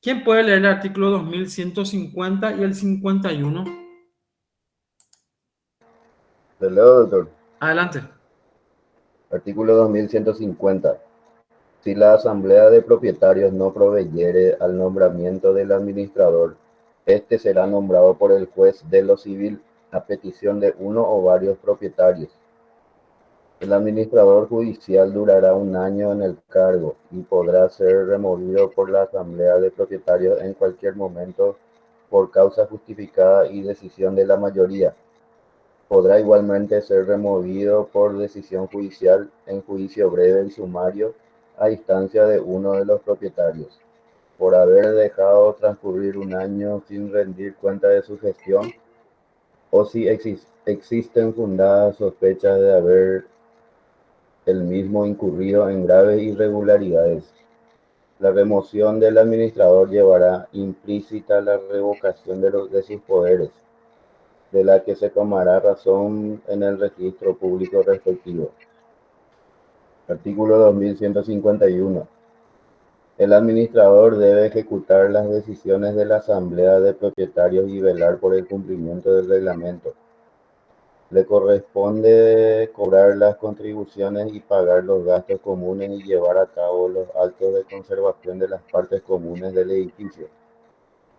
¿Quién puede leer el artículo 2150 y el 51? ¿Te leo, doctor? Adelante. Artículo 2150. Si la asamblea de propietarios no proveyere al nombramiento del administrador, este será nombrado por el juez de lo civil a petición de uno o varios propietarios. El administrador judicial durará 1 año en el cargo y podrá ser removido por la asamblea de propietarios en cualquier momento por causa justificada y decisión de la mayoría. Podrá igualmente ser removido por decisión judicial en juicio breve y sumario a instancia de uno de los propietarios, por haber dejado transcurrir 1 año sin rendir cuenta de su gestión, o si existen fundadas sospechas de haber el mismo incurrido en graves irregularidades. La remoción del administrador llevará implícita la revocación de sus poderes, de la que se tomará razón en el registro público respectivo. Artículo 2151. El administrador debe ejecutar las decisiones de la asamblea de propietarios y velar por el cumplimiento del reglamento. Le corresponde cobrar las contribuciones y pagar los gastos comunes y llevar a cabo los actos de conservación de las partes comunes del edificio.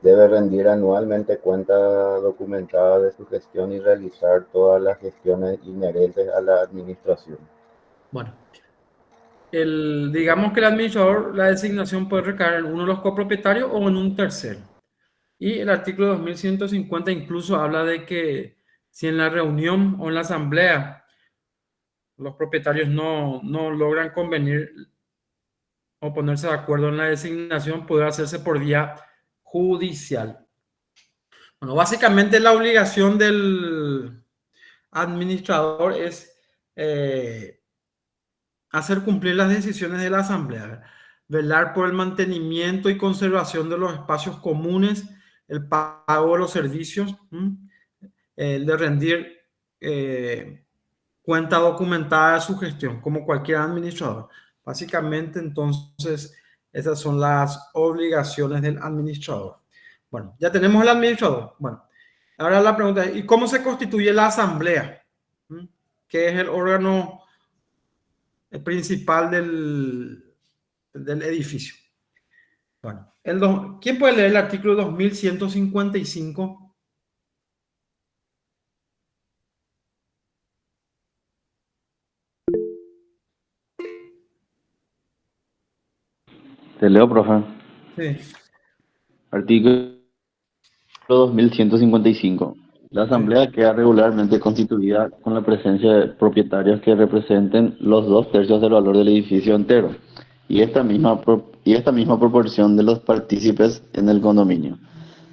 Debe rendir anualmente cuenta documentada de su gestión y realizar todas las gestiones inherentes a la administración. Bueno, digamos que el administrador, la designación puede recaer en uno de los copropietarios o en un tercero. Y el artículo 2150 incluso habla de que si en la reunión o en la asamblea los propietarios no logran convenir o ponerse de acuerdo en la designación, puede hacerse por vía judicial. Bueno, básicamente la obligación del administrador es hacer cumplir las decisiones de la asamblea, velar por el mantenimiento y conservación de los espacios comunes, el pago de los servicios, el de rendir cuenta documentada de su gestión, como cualquier administrador. Básicamente, entonces, esas son las obligaciones del administrador. Bueno, ya tenemos el administrador. Bueno, ahora la pregunta es, ¿y cómo se constituye la asamblea? ¿Qué es el órgano principal del edificio? Bueno, ¿quién puede leer el artículo 2155? Te leo, profe. Sí. Artículo 2155. La asamblea queda regularmente constituida con la presencia de propietarios que representen los 2/3 del valor del edificio entero y esta misma proporción de los partícipes en el condominio.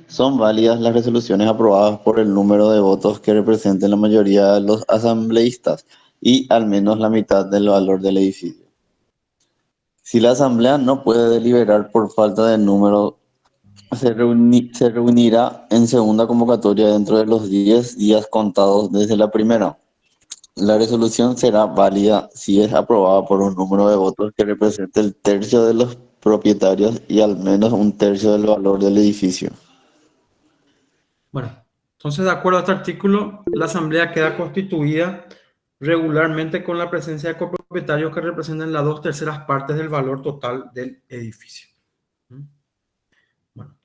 Son válidas las resoluciones aprobadas por el número de votos que representen la mayoría de los asambleístas y al menos la mitad del valor del edificio. Si la asamblea no puede deliberar por falta de número, se reunirá en segunda convocatoria dentro de los 10 días contados desde la primera. La resolución será válida si es aprobada por un número de votos que represente el tercio de los propietarios y al menos 1/3 del valor del edificio. Bueno, entonces de acuerdo a este artículo, la asamblea queda constituida regularmente con la presencia de copropietarios que representan las 2/3 partes del valor total del edificio. Bueno,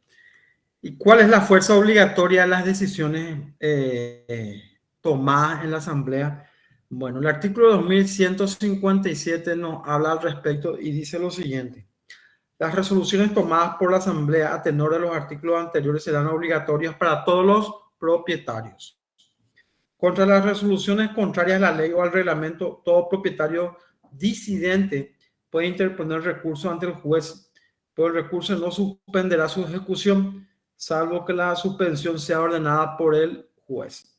¿y cuál es la fuerza obligatoria de las decisiones tomadas en la asamblea? Bueno, el artículo 2157 nos habla al respecto y dice lo siguiente. Las resoluciones tomadas por la asamblea a tenor de los artículos anteriores serán obligatorias para todos los propietarios. Contra las resoluciones contrarias a la ley o al reglamento, todo propietario disidente puede interponer recurso ante el juez, pero el recurso no suspenderá su ejecución, salvo que la suspensión sea ordenada por el juez.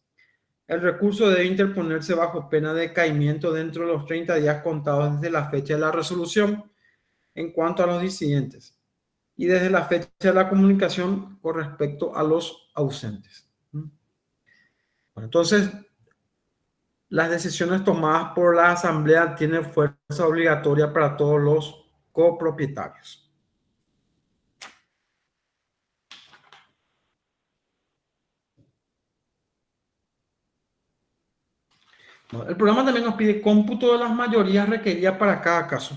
El recurso debe interponerse bajo pena de decaimiento dentro de los 30 días contados desde la fecha de la resolución en cuanto a los disidentes y desde la fecha de la comunicación con respecto a los ausentes. Bueno, entonces, las decisiones tomadas por la asamblea tienen fuerza obligatoria para todos los copropietarios. Bueno, el programa también nos pide cómputo de las mayorías requeridas para cada caso.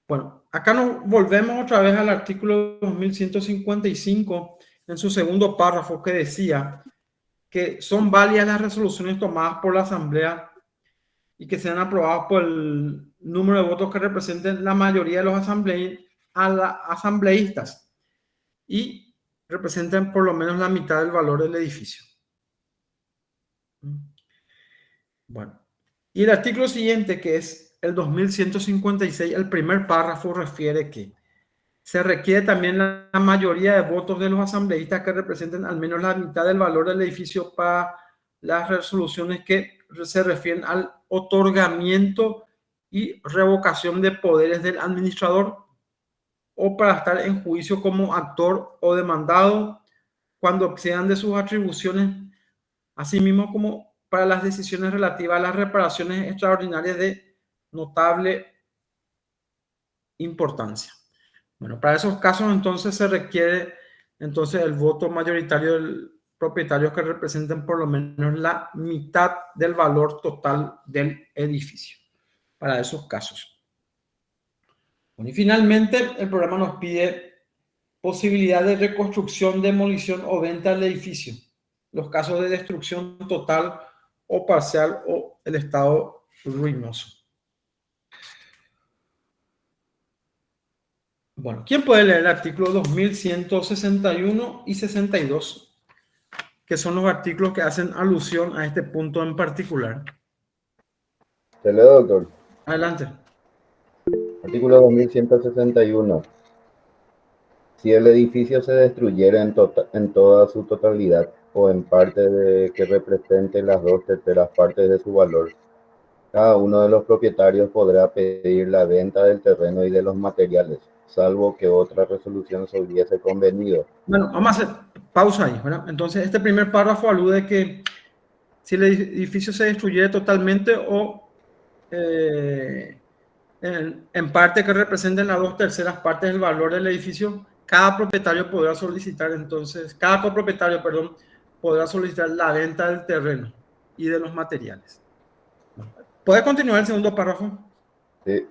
Bueno, acá nos volvemos otra vez al artículo 2155 en su segundo párrafo que decía que son válidas las resoluciones tomadas por la asamblea y que sean aprobadas por el número de votos que representen la mayoría de los asambleístas y representen por lo menos la mitad del valor del edificio. Bueno, y el artículo siguiente, que es el 2156, el primer párrafo refiere que se requiere también la mayoría de votos de los asambleístas que representen al menos la mitad del valor del edificio para las resoluciones que se refieren al otorgamiento y revocación de poderes del administrador o para estar en juicio como actor o demandado cuando excedan de sus atribuciones, asimismo como para las decisiones relativas a las reparaciones extraordinarias de notable importancia. Bueno, para esos casos entonces se requiere entonces el voto mayoritario del propietario que representen por lo menos la mitad del valor total del edificio. Para esos casos. Bueno, y finalmente el programa nos pide posibilidad de reconstrucción, demolición o venta del edificio. Los casos de destrucción total o parcial o el estado ruinoso. Bueno, ¿quién puede leer el artículo 2161 y 62? Que son los artículos que hacen alusión a este punto en particular. Te leo, doctor. Adelante. Artículo 2161. Si el edificio se destruyera en toda su totalidad o en parte de que represente las 2/3 partes de su valor, cada uno de los propietarios podrá pedir la venta del terreno y de los materiales, salvo que otra resolución se hubiese convenido. Bueno, vamos a hacer pausa ahí, ¿verdad? Entonces, este primer párrafo alude que si el edificio se destruyera totalmente o en parte que representen las 2/3 partes del valor del edificio, cada propietario podrá solicitar entonces, cada copropietario, perdón, podrá solicitar la venta del terreno y de los materiales. ¿Puede continuar el segundo párrafo? Sí.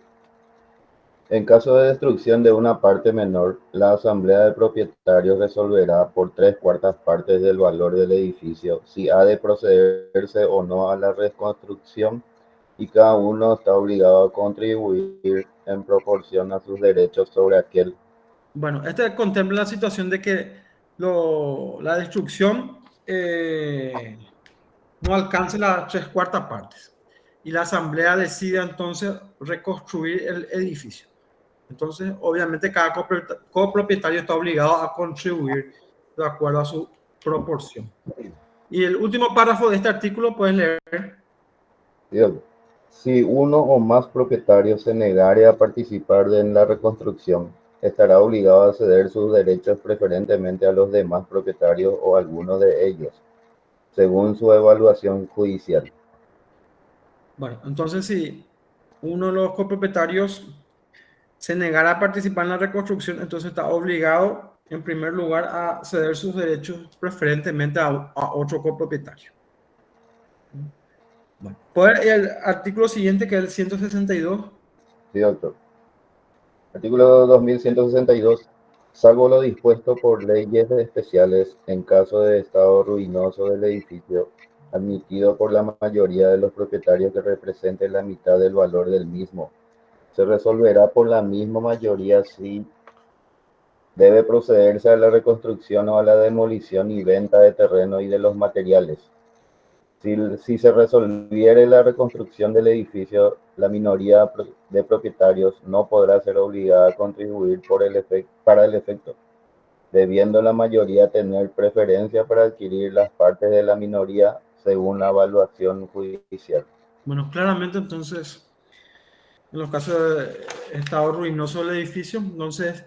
En caso de destrucción de una parte menor, la asamblea de propietarios resolverá por 3/4 partes del valor del edificio si ha de procederse o no a la reconstrucción, y cada uno está obligado a contribuir en proporción a sus derechos sobre aquel. Bueno, este contempla la situación de que la destrucción no alcance las 3/4 partes y la asamblea decide entonces reconstruir el edificio. Entonces, obviamente, cada copropietario está obligado a contribuir de acuerdo a su proporción. Y el último párrafo de este artículo puedes leer. Si uno o más propietarios se negare a participar en la reconstrucción, estará obligado a ceder sus derechos preferentemente a los demás propietarios o a alguno de ellos, según su evaluación judicial. Bueno, entonces si uno de los copropietarios se negara a participar en la reconstrucción, entonces está obligado en primer lugar, a ceder sus derechos preferentemente a otro copropietario. Bueno, el artículo siguiente, que es el 162. Sí, doctor. Artículo 2162. Salvo lo dispuesto por leyes especiales, en caso de estado ruinoso del edificio, admitido por la mayoría de los propietarios que represente la mitad del valor del mismo, se resolverá por la misma mayoría si debe procederse a la reconstrucción o a la demolición y venta de terreno y de los materiales. Si se resolviere la reconstrucción del edificio, la minoría de propietarios no podrá ser obligada a contribuir para el efecto, debiendo la mayoría tener preferencia para adquirir las partes de la minoría según la evaluación judicial. Bueno, claramente entonces, en los casos de estado ruinoso del edificio, entonces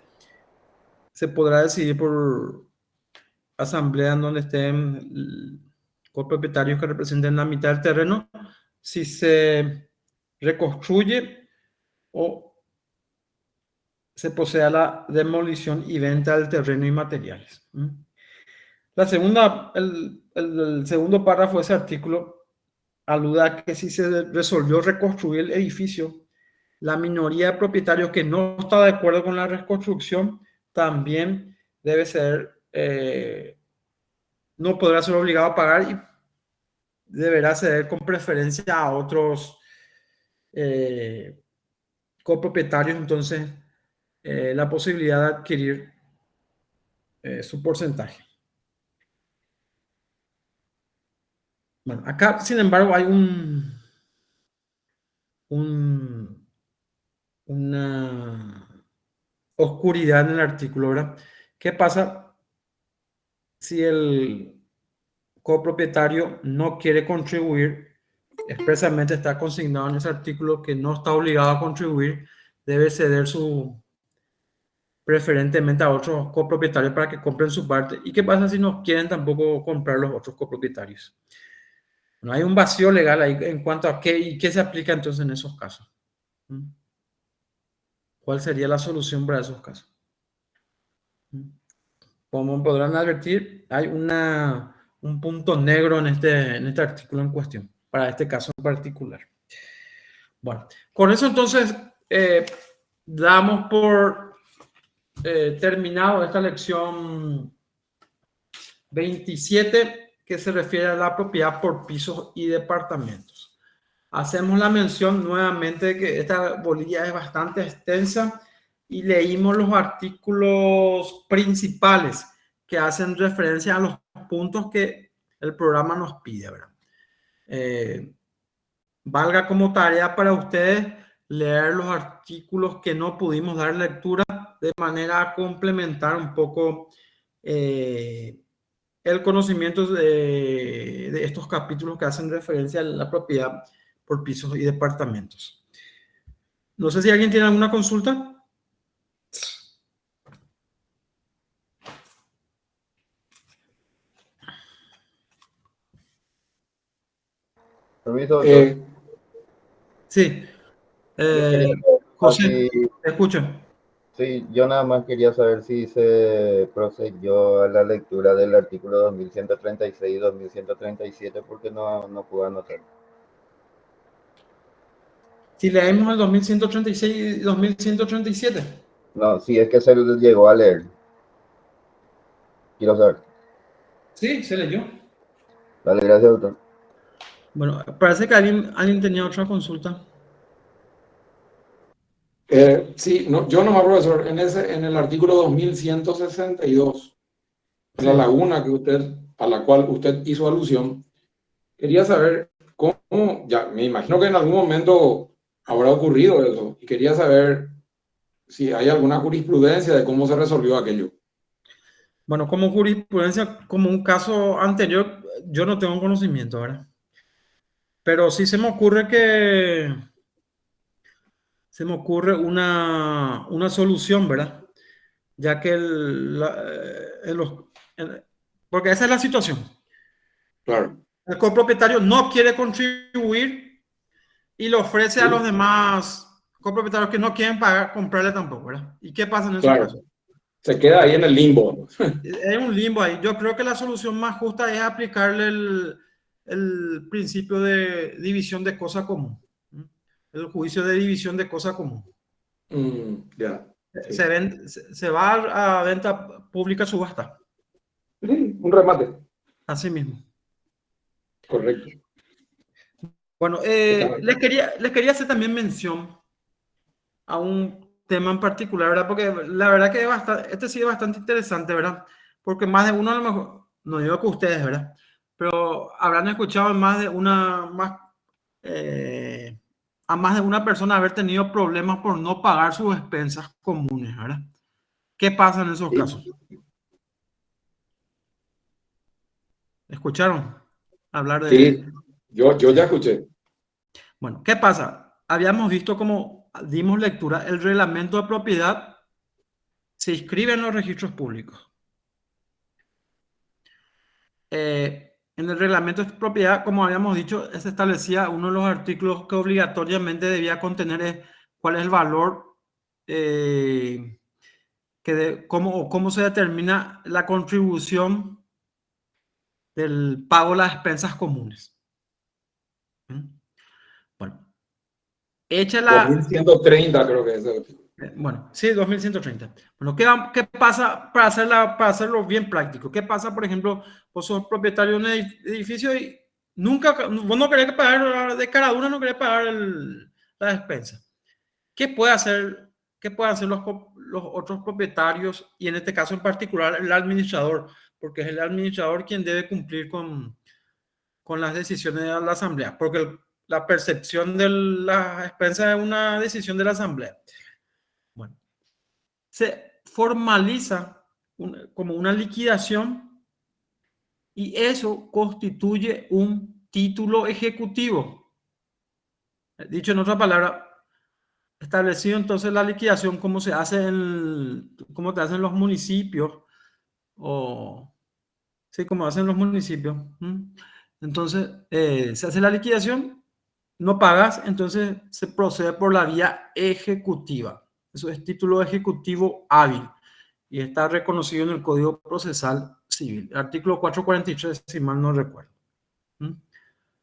se podrá decidir por asamblea en donde estén copropietarios que representen la mitad del terreno, si se reconstruye o se procede a la demolición y venta del terreno y materiales. La segunda, el segundo párrafo de ese artículo alude a que si se resolvió reconstruir el edificio, la minoría de propietarios que no está de acuerdo con la reconstrucción también debe ser, no podrá ser obligado a pagar y deberá ceder con preferencia a otros copropietarios, entonces, la posibilidad de adquirir su porcentaje. Bueno, acá, sin embargo, hay una oscuridad en el artículo, ¿verdad? ¿Qué pasa si el copropietario no quiere contribuir? Expresamente está consignado en ese artículo que no está obligado a contribuir, debe ceder preferentemente a otros copropietarios para que compren su parte. ¿Y qué pasa si no quieren tampoco comprar los otros copropietarios? No hay un vacío legal ahí en cuanto a qué se aplica entonces en esos casos. ¿Cuál sería la solución para esos casos? Como podrán advertir, hay un punto negro en este artículo en cuestión, para este caso en particular. Bueno, con eso entonces damos por terminado esta lección 27, que se refiere a la propiedad por pisos y departamentos. Hacemos la mención nuevamente de que esta bolilla es bastante extensa y leímos los artículos principales que hacen referencia a los puntos que el programa nos pide, ¿verdad? Valga como tarea para ustedes leer los artículos que no pudimos dar lectura de manera a complementar un poco el conocimiento de estos capítulos que hacen referencia a la propiedad por pisos y departamentos. No sé si alguien tiene alguna consulta. Permiso, doctor. Sí. José, te escucho. Sí, yo nada más quería saber si se procedió a la lectura del artículo 2136 y 2137 porque no pude anotar. Si leemos el 2136 y 2137. No, si es que se llegó a leer. Quiero saber. Sí, se leyó. Dale, gracias, doctor. Bueno, parece que alguien tenía otra consulta. Sí, no, yo nomás, profesor, en el artículo 2162, en la laguna a la cual usted hizo alusión, quería saber cómo, ya me imagino que en algún momento habrá ocurrido eso, y quería saber si hay alguna jurisprudencia de cómo se resolvió aquello. Bueno, como jurisprudencia, como un caso anterior, yo no tengo conocimiento, ¿verdad? Pero sí se me ocurre una solución, ¿verdad? Ya que porque esa es la situación. Claro. El copropietario no quiere contribuir y le ofrece a los demás copropietarios que no quieren pagar, comprarle tampoco, ¿verdad? ¿Y qué pasa en esos casos? Se queda ahí en el limbo. Es un limbo ahí. Yo creo que la solución más justa es aplicarle el principio de división de cosa común. El juicio de división de cosa común. Ya. Sí. Se va a venta pública subasta. Un remate. Así mismo. Correcto. Bueno, les quería hacer también mención a un tema en particular, ¿verdad? Porque la verdad que este sí es bastante interesante, ¿verdad? Porque más de uno a lo mejor, no digo que ustedes, ¿verdad? Pero habrán escuchado a más de una persona haber tenido problemas por no pagar sus expensas comunes, ¿verdad? ¿Qué pasa en esos casos? ¿Escucharon hablar de...? Sí, yo ya escuché. Bueno, ¿qué pasa? Habíamos visto como dimos lectura, el reglamento de propiedad se inscribe en los registros públicos. En el reglamento de propiedad, como habíamos dicho, se establecía uno de los artículos que obligatoriamente debía contener cuál es el valor, cómo se determina la contribución del pago de las expensas comunes. Bueno, hecha la... 2130 creo que es. Bueno, sí, 2130. Bueno, ¿qué pasa para hacerlo bien práctico? ¿Qué pasa, por ejemplo, vos sos propietario de un edificio y vos no querés pagar de cada uno, no querés pagar la despensa? ¿Qué pueden hacer los otros propietarios y en este caso en particular el administrador? Porque es el administrador quien debe cumplir con las decisiones de la asamblea, porque la percepción de la expensa es una decisión de la asamblea. Bueno, se formaliza como una liquidación y eso constituye un título ejecutivo. Dicho en otra palabra, establecido entonces la liquidación como se hace como te hacen los municipios o sí, como hacen los municipios. Entonces, se hace la liquidación, no pagas, entonces se procede por la vía ejecutiva. Eso es título ejecutivo hábil y está reconocido en el Código Procesal Civil, artículo 443, si mal no recuerdo.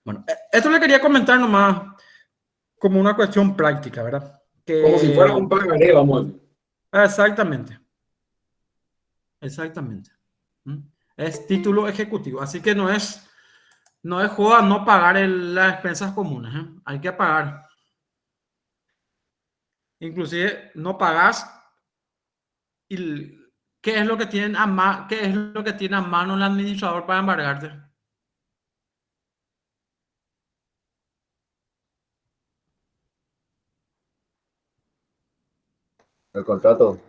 Bueno, esto le quería comentar nomás como una cuestión práctica, ¿verdad? Como si fuera un pagaré, vamos. Exactamente. Es título ejecutivo, así que no es joda no pagar las expensas comunes, ¿eh? Hay que pagar. Inclusive no pagas y ¿qué es lo que tiene a mano el administrador para embargarte? El contrato.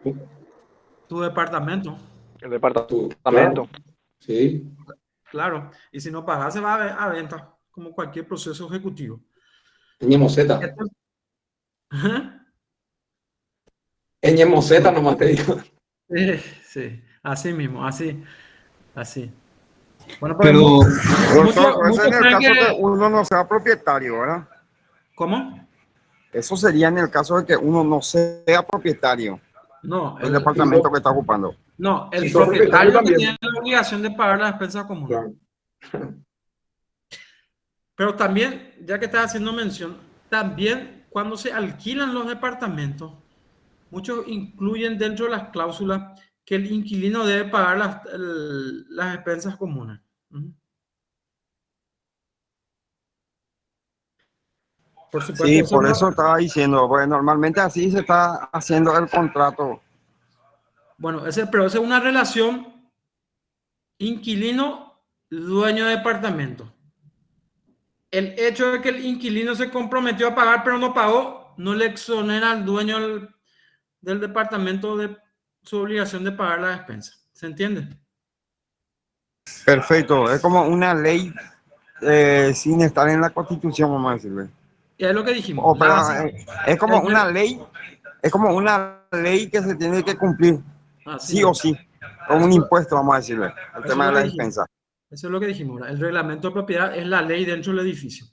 Tu departamento. El departamento. Claro. Sí. Claro. Y si no pagas, se va a venta, como cualquier proceso ejecutivo. Ñemoseta. Ñemoseta nomás te digo. Sí, así mismo, así. Bueno, Pero, Doctor, eso en el caso que uno no sea propietario, ¿verdad? ¿Cómo? Eso sería en el caso de que uno no sea propietario No, del departamento que está ocupando. No, el Si sos propietario también tiene la obligación de pagar las expensas comunes. Claro. Pero también, ya que estás haciendo mención, también cuando se alquilan los departamentos, muchos incluyen dentro de las cláusulas que el inquilino debe pagar las expensas comunes. Por supuesto, Sí, por eso estaba diciendo, pues normalmente así se está haciendo el contrato. Bueno, pero esa es una relación inquilino-dueño de departamento. El hecho de que el inquilino se comprometió a pagar pero no pagó, no le exonera al dueño del departamento de su obligación de pagar la despensa. ¿Se entiende? Perfecto, es como una ley sin estar en la Constitución, vamos a decirle. Y es lo que dijimos. Es como una ley que se tiene que cumplir, sí o sí, como un impuesto, vamos a decirle, el tema de la despensa. Eso es lo que dijimos. El reglamento de propiedad es la ley dentro del edificio.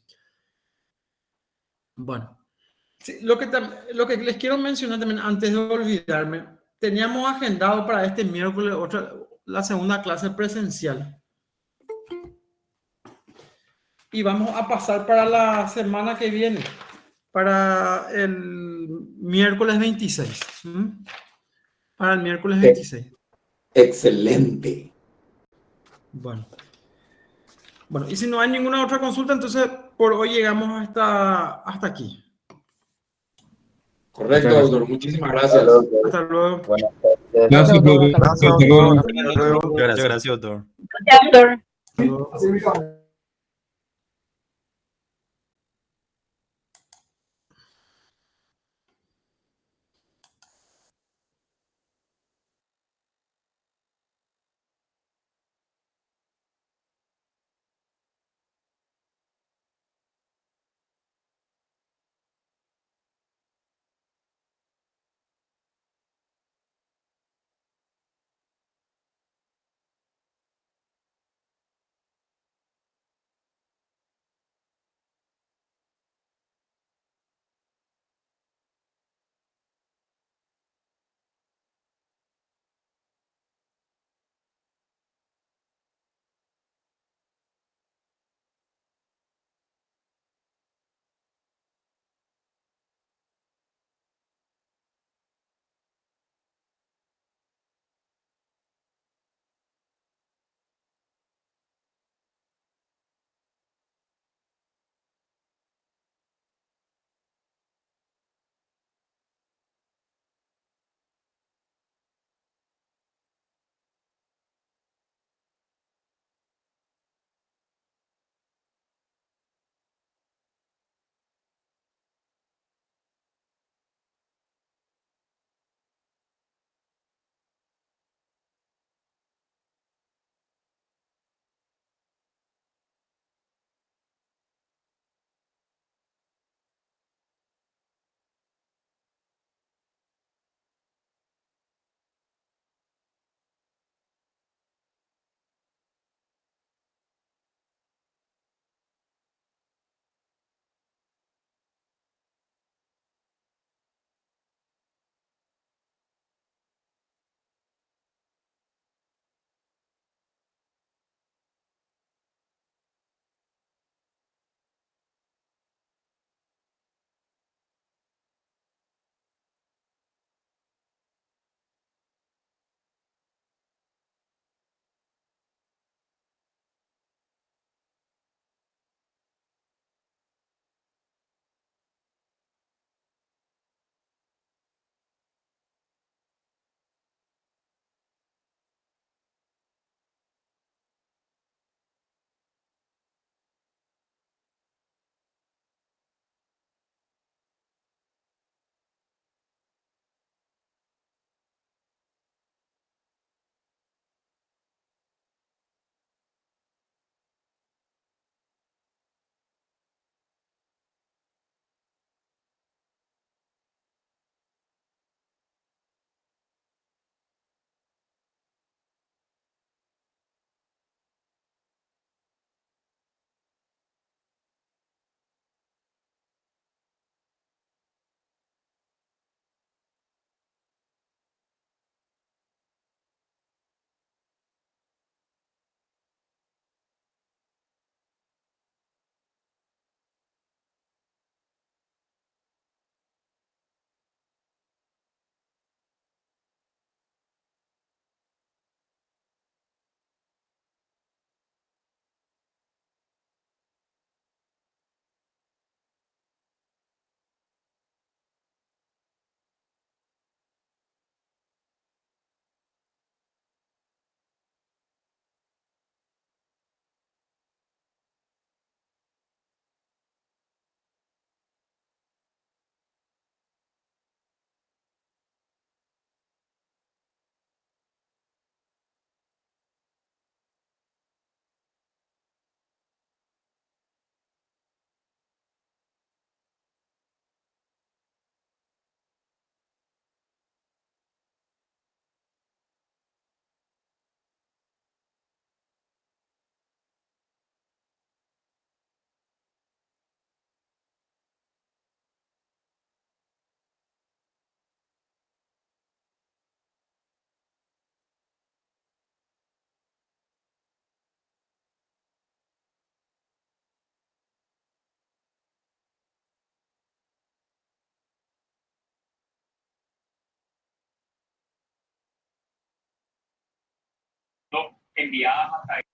Bueno, sí, lo que les quiero mencionar también, antes de olvidarme, teníamos agendado para este miércoles la segunda clase presencial. Y vamos a pasar para la semana que viene, para el miércoles 26. Para el miércoles 26. Excelente. Bueno, y si no hay ninguna otra consulta, entonces por hoy llegamos hasta aquí. Correcto, doctor. Muchísimas gracias. Hasta luego. Buenas tardes. Gracias, profe. Gracias, Hasta doctor. luego. Hasta luego. Muchas gracias, doctor. Hasta luego. enviadas hasta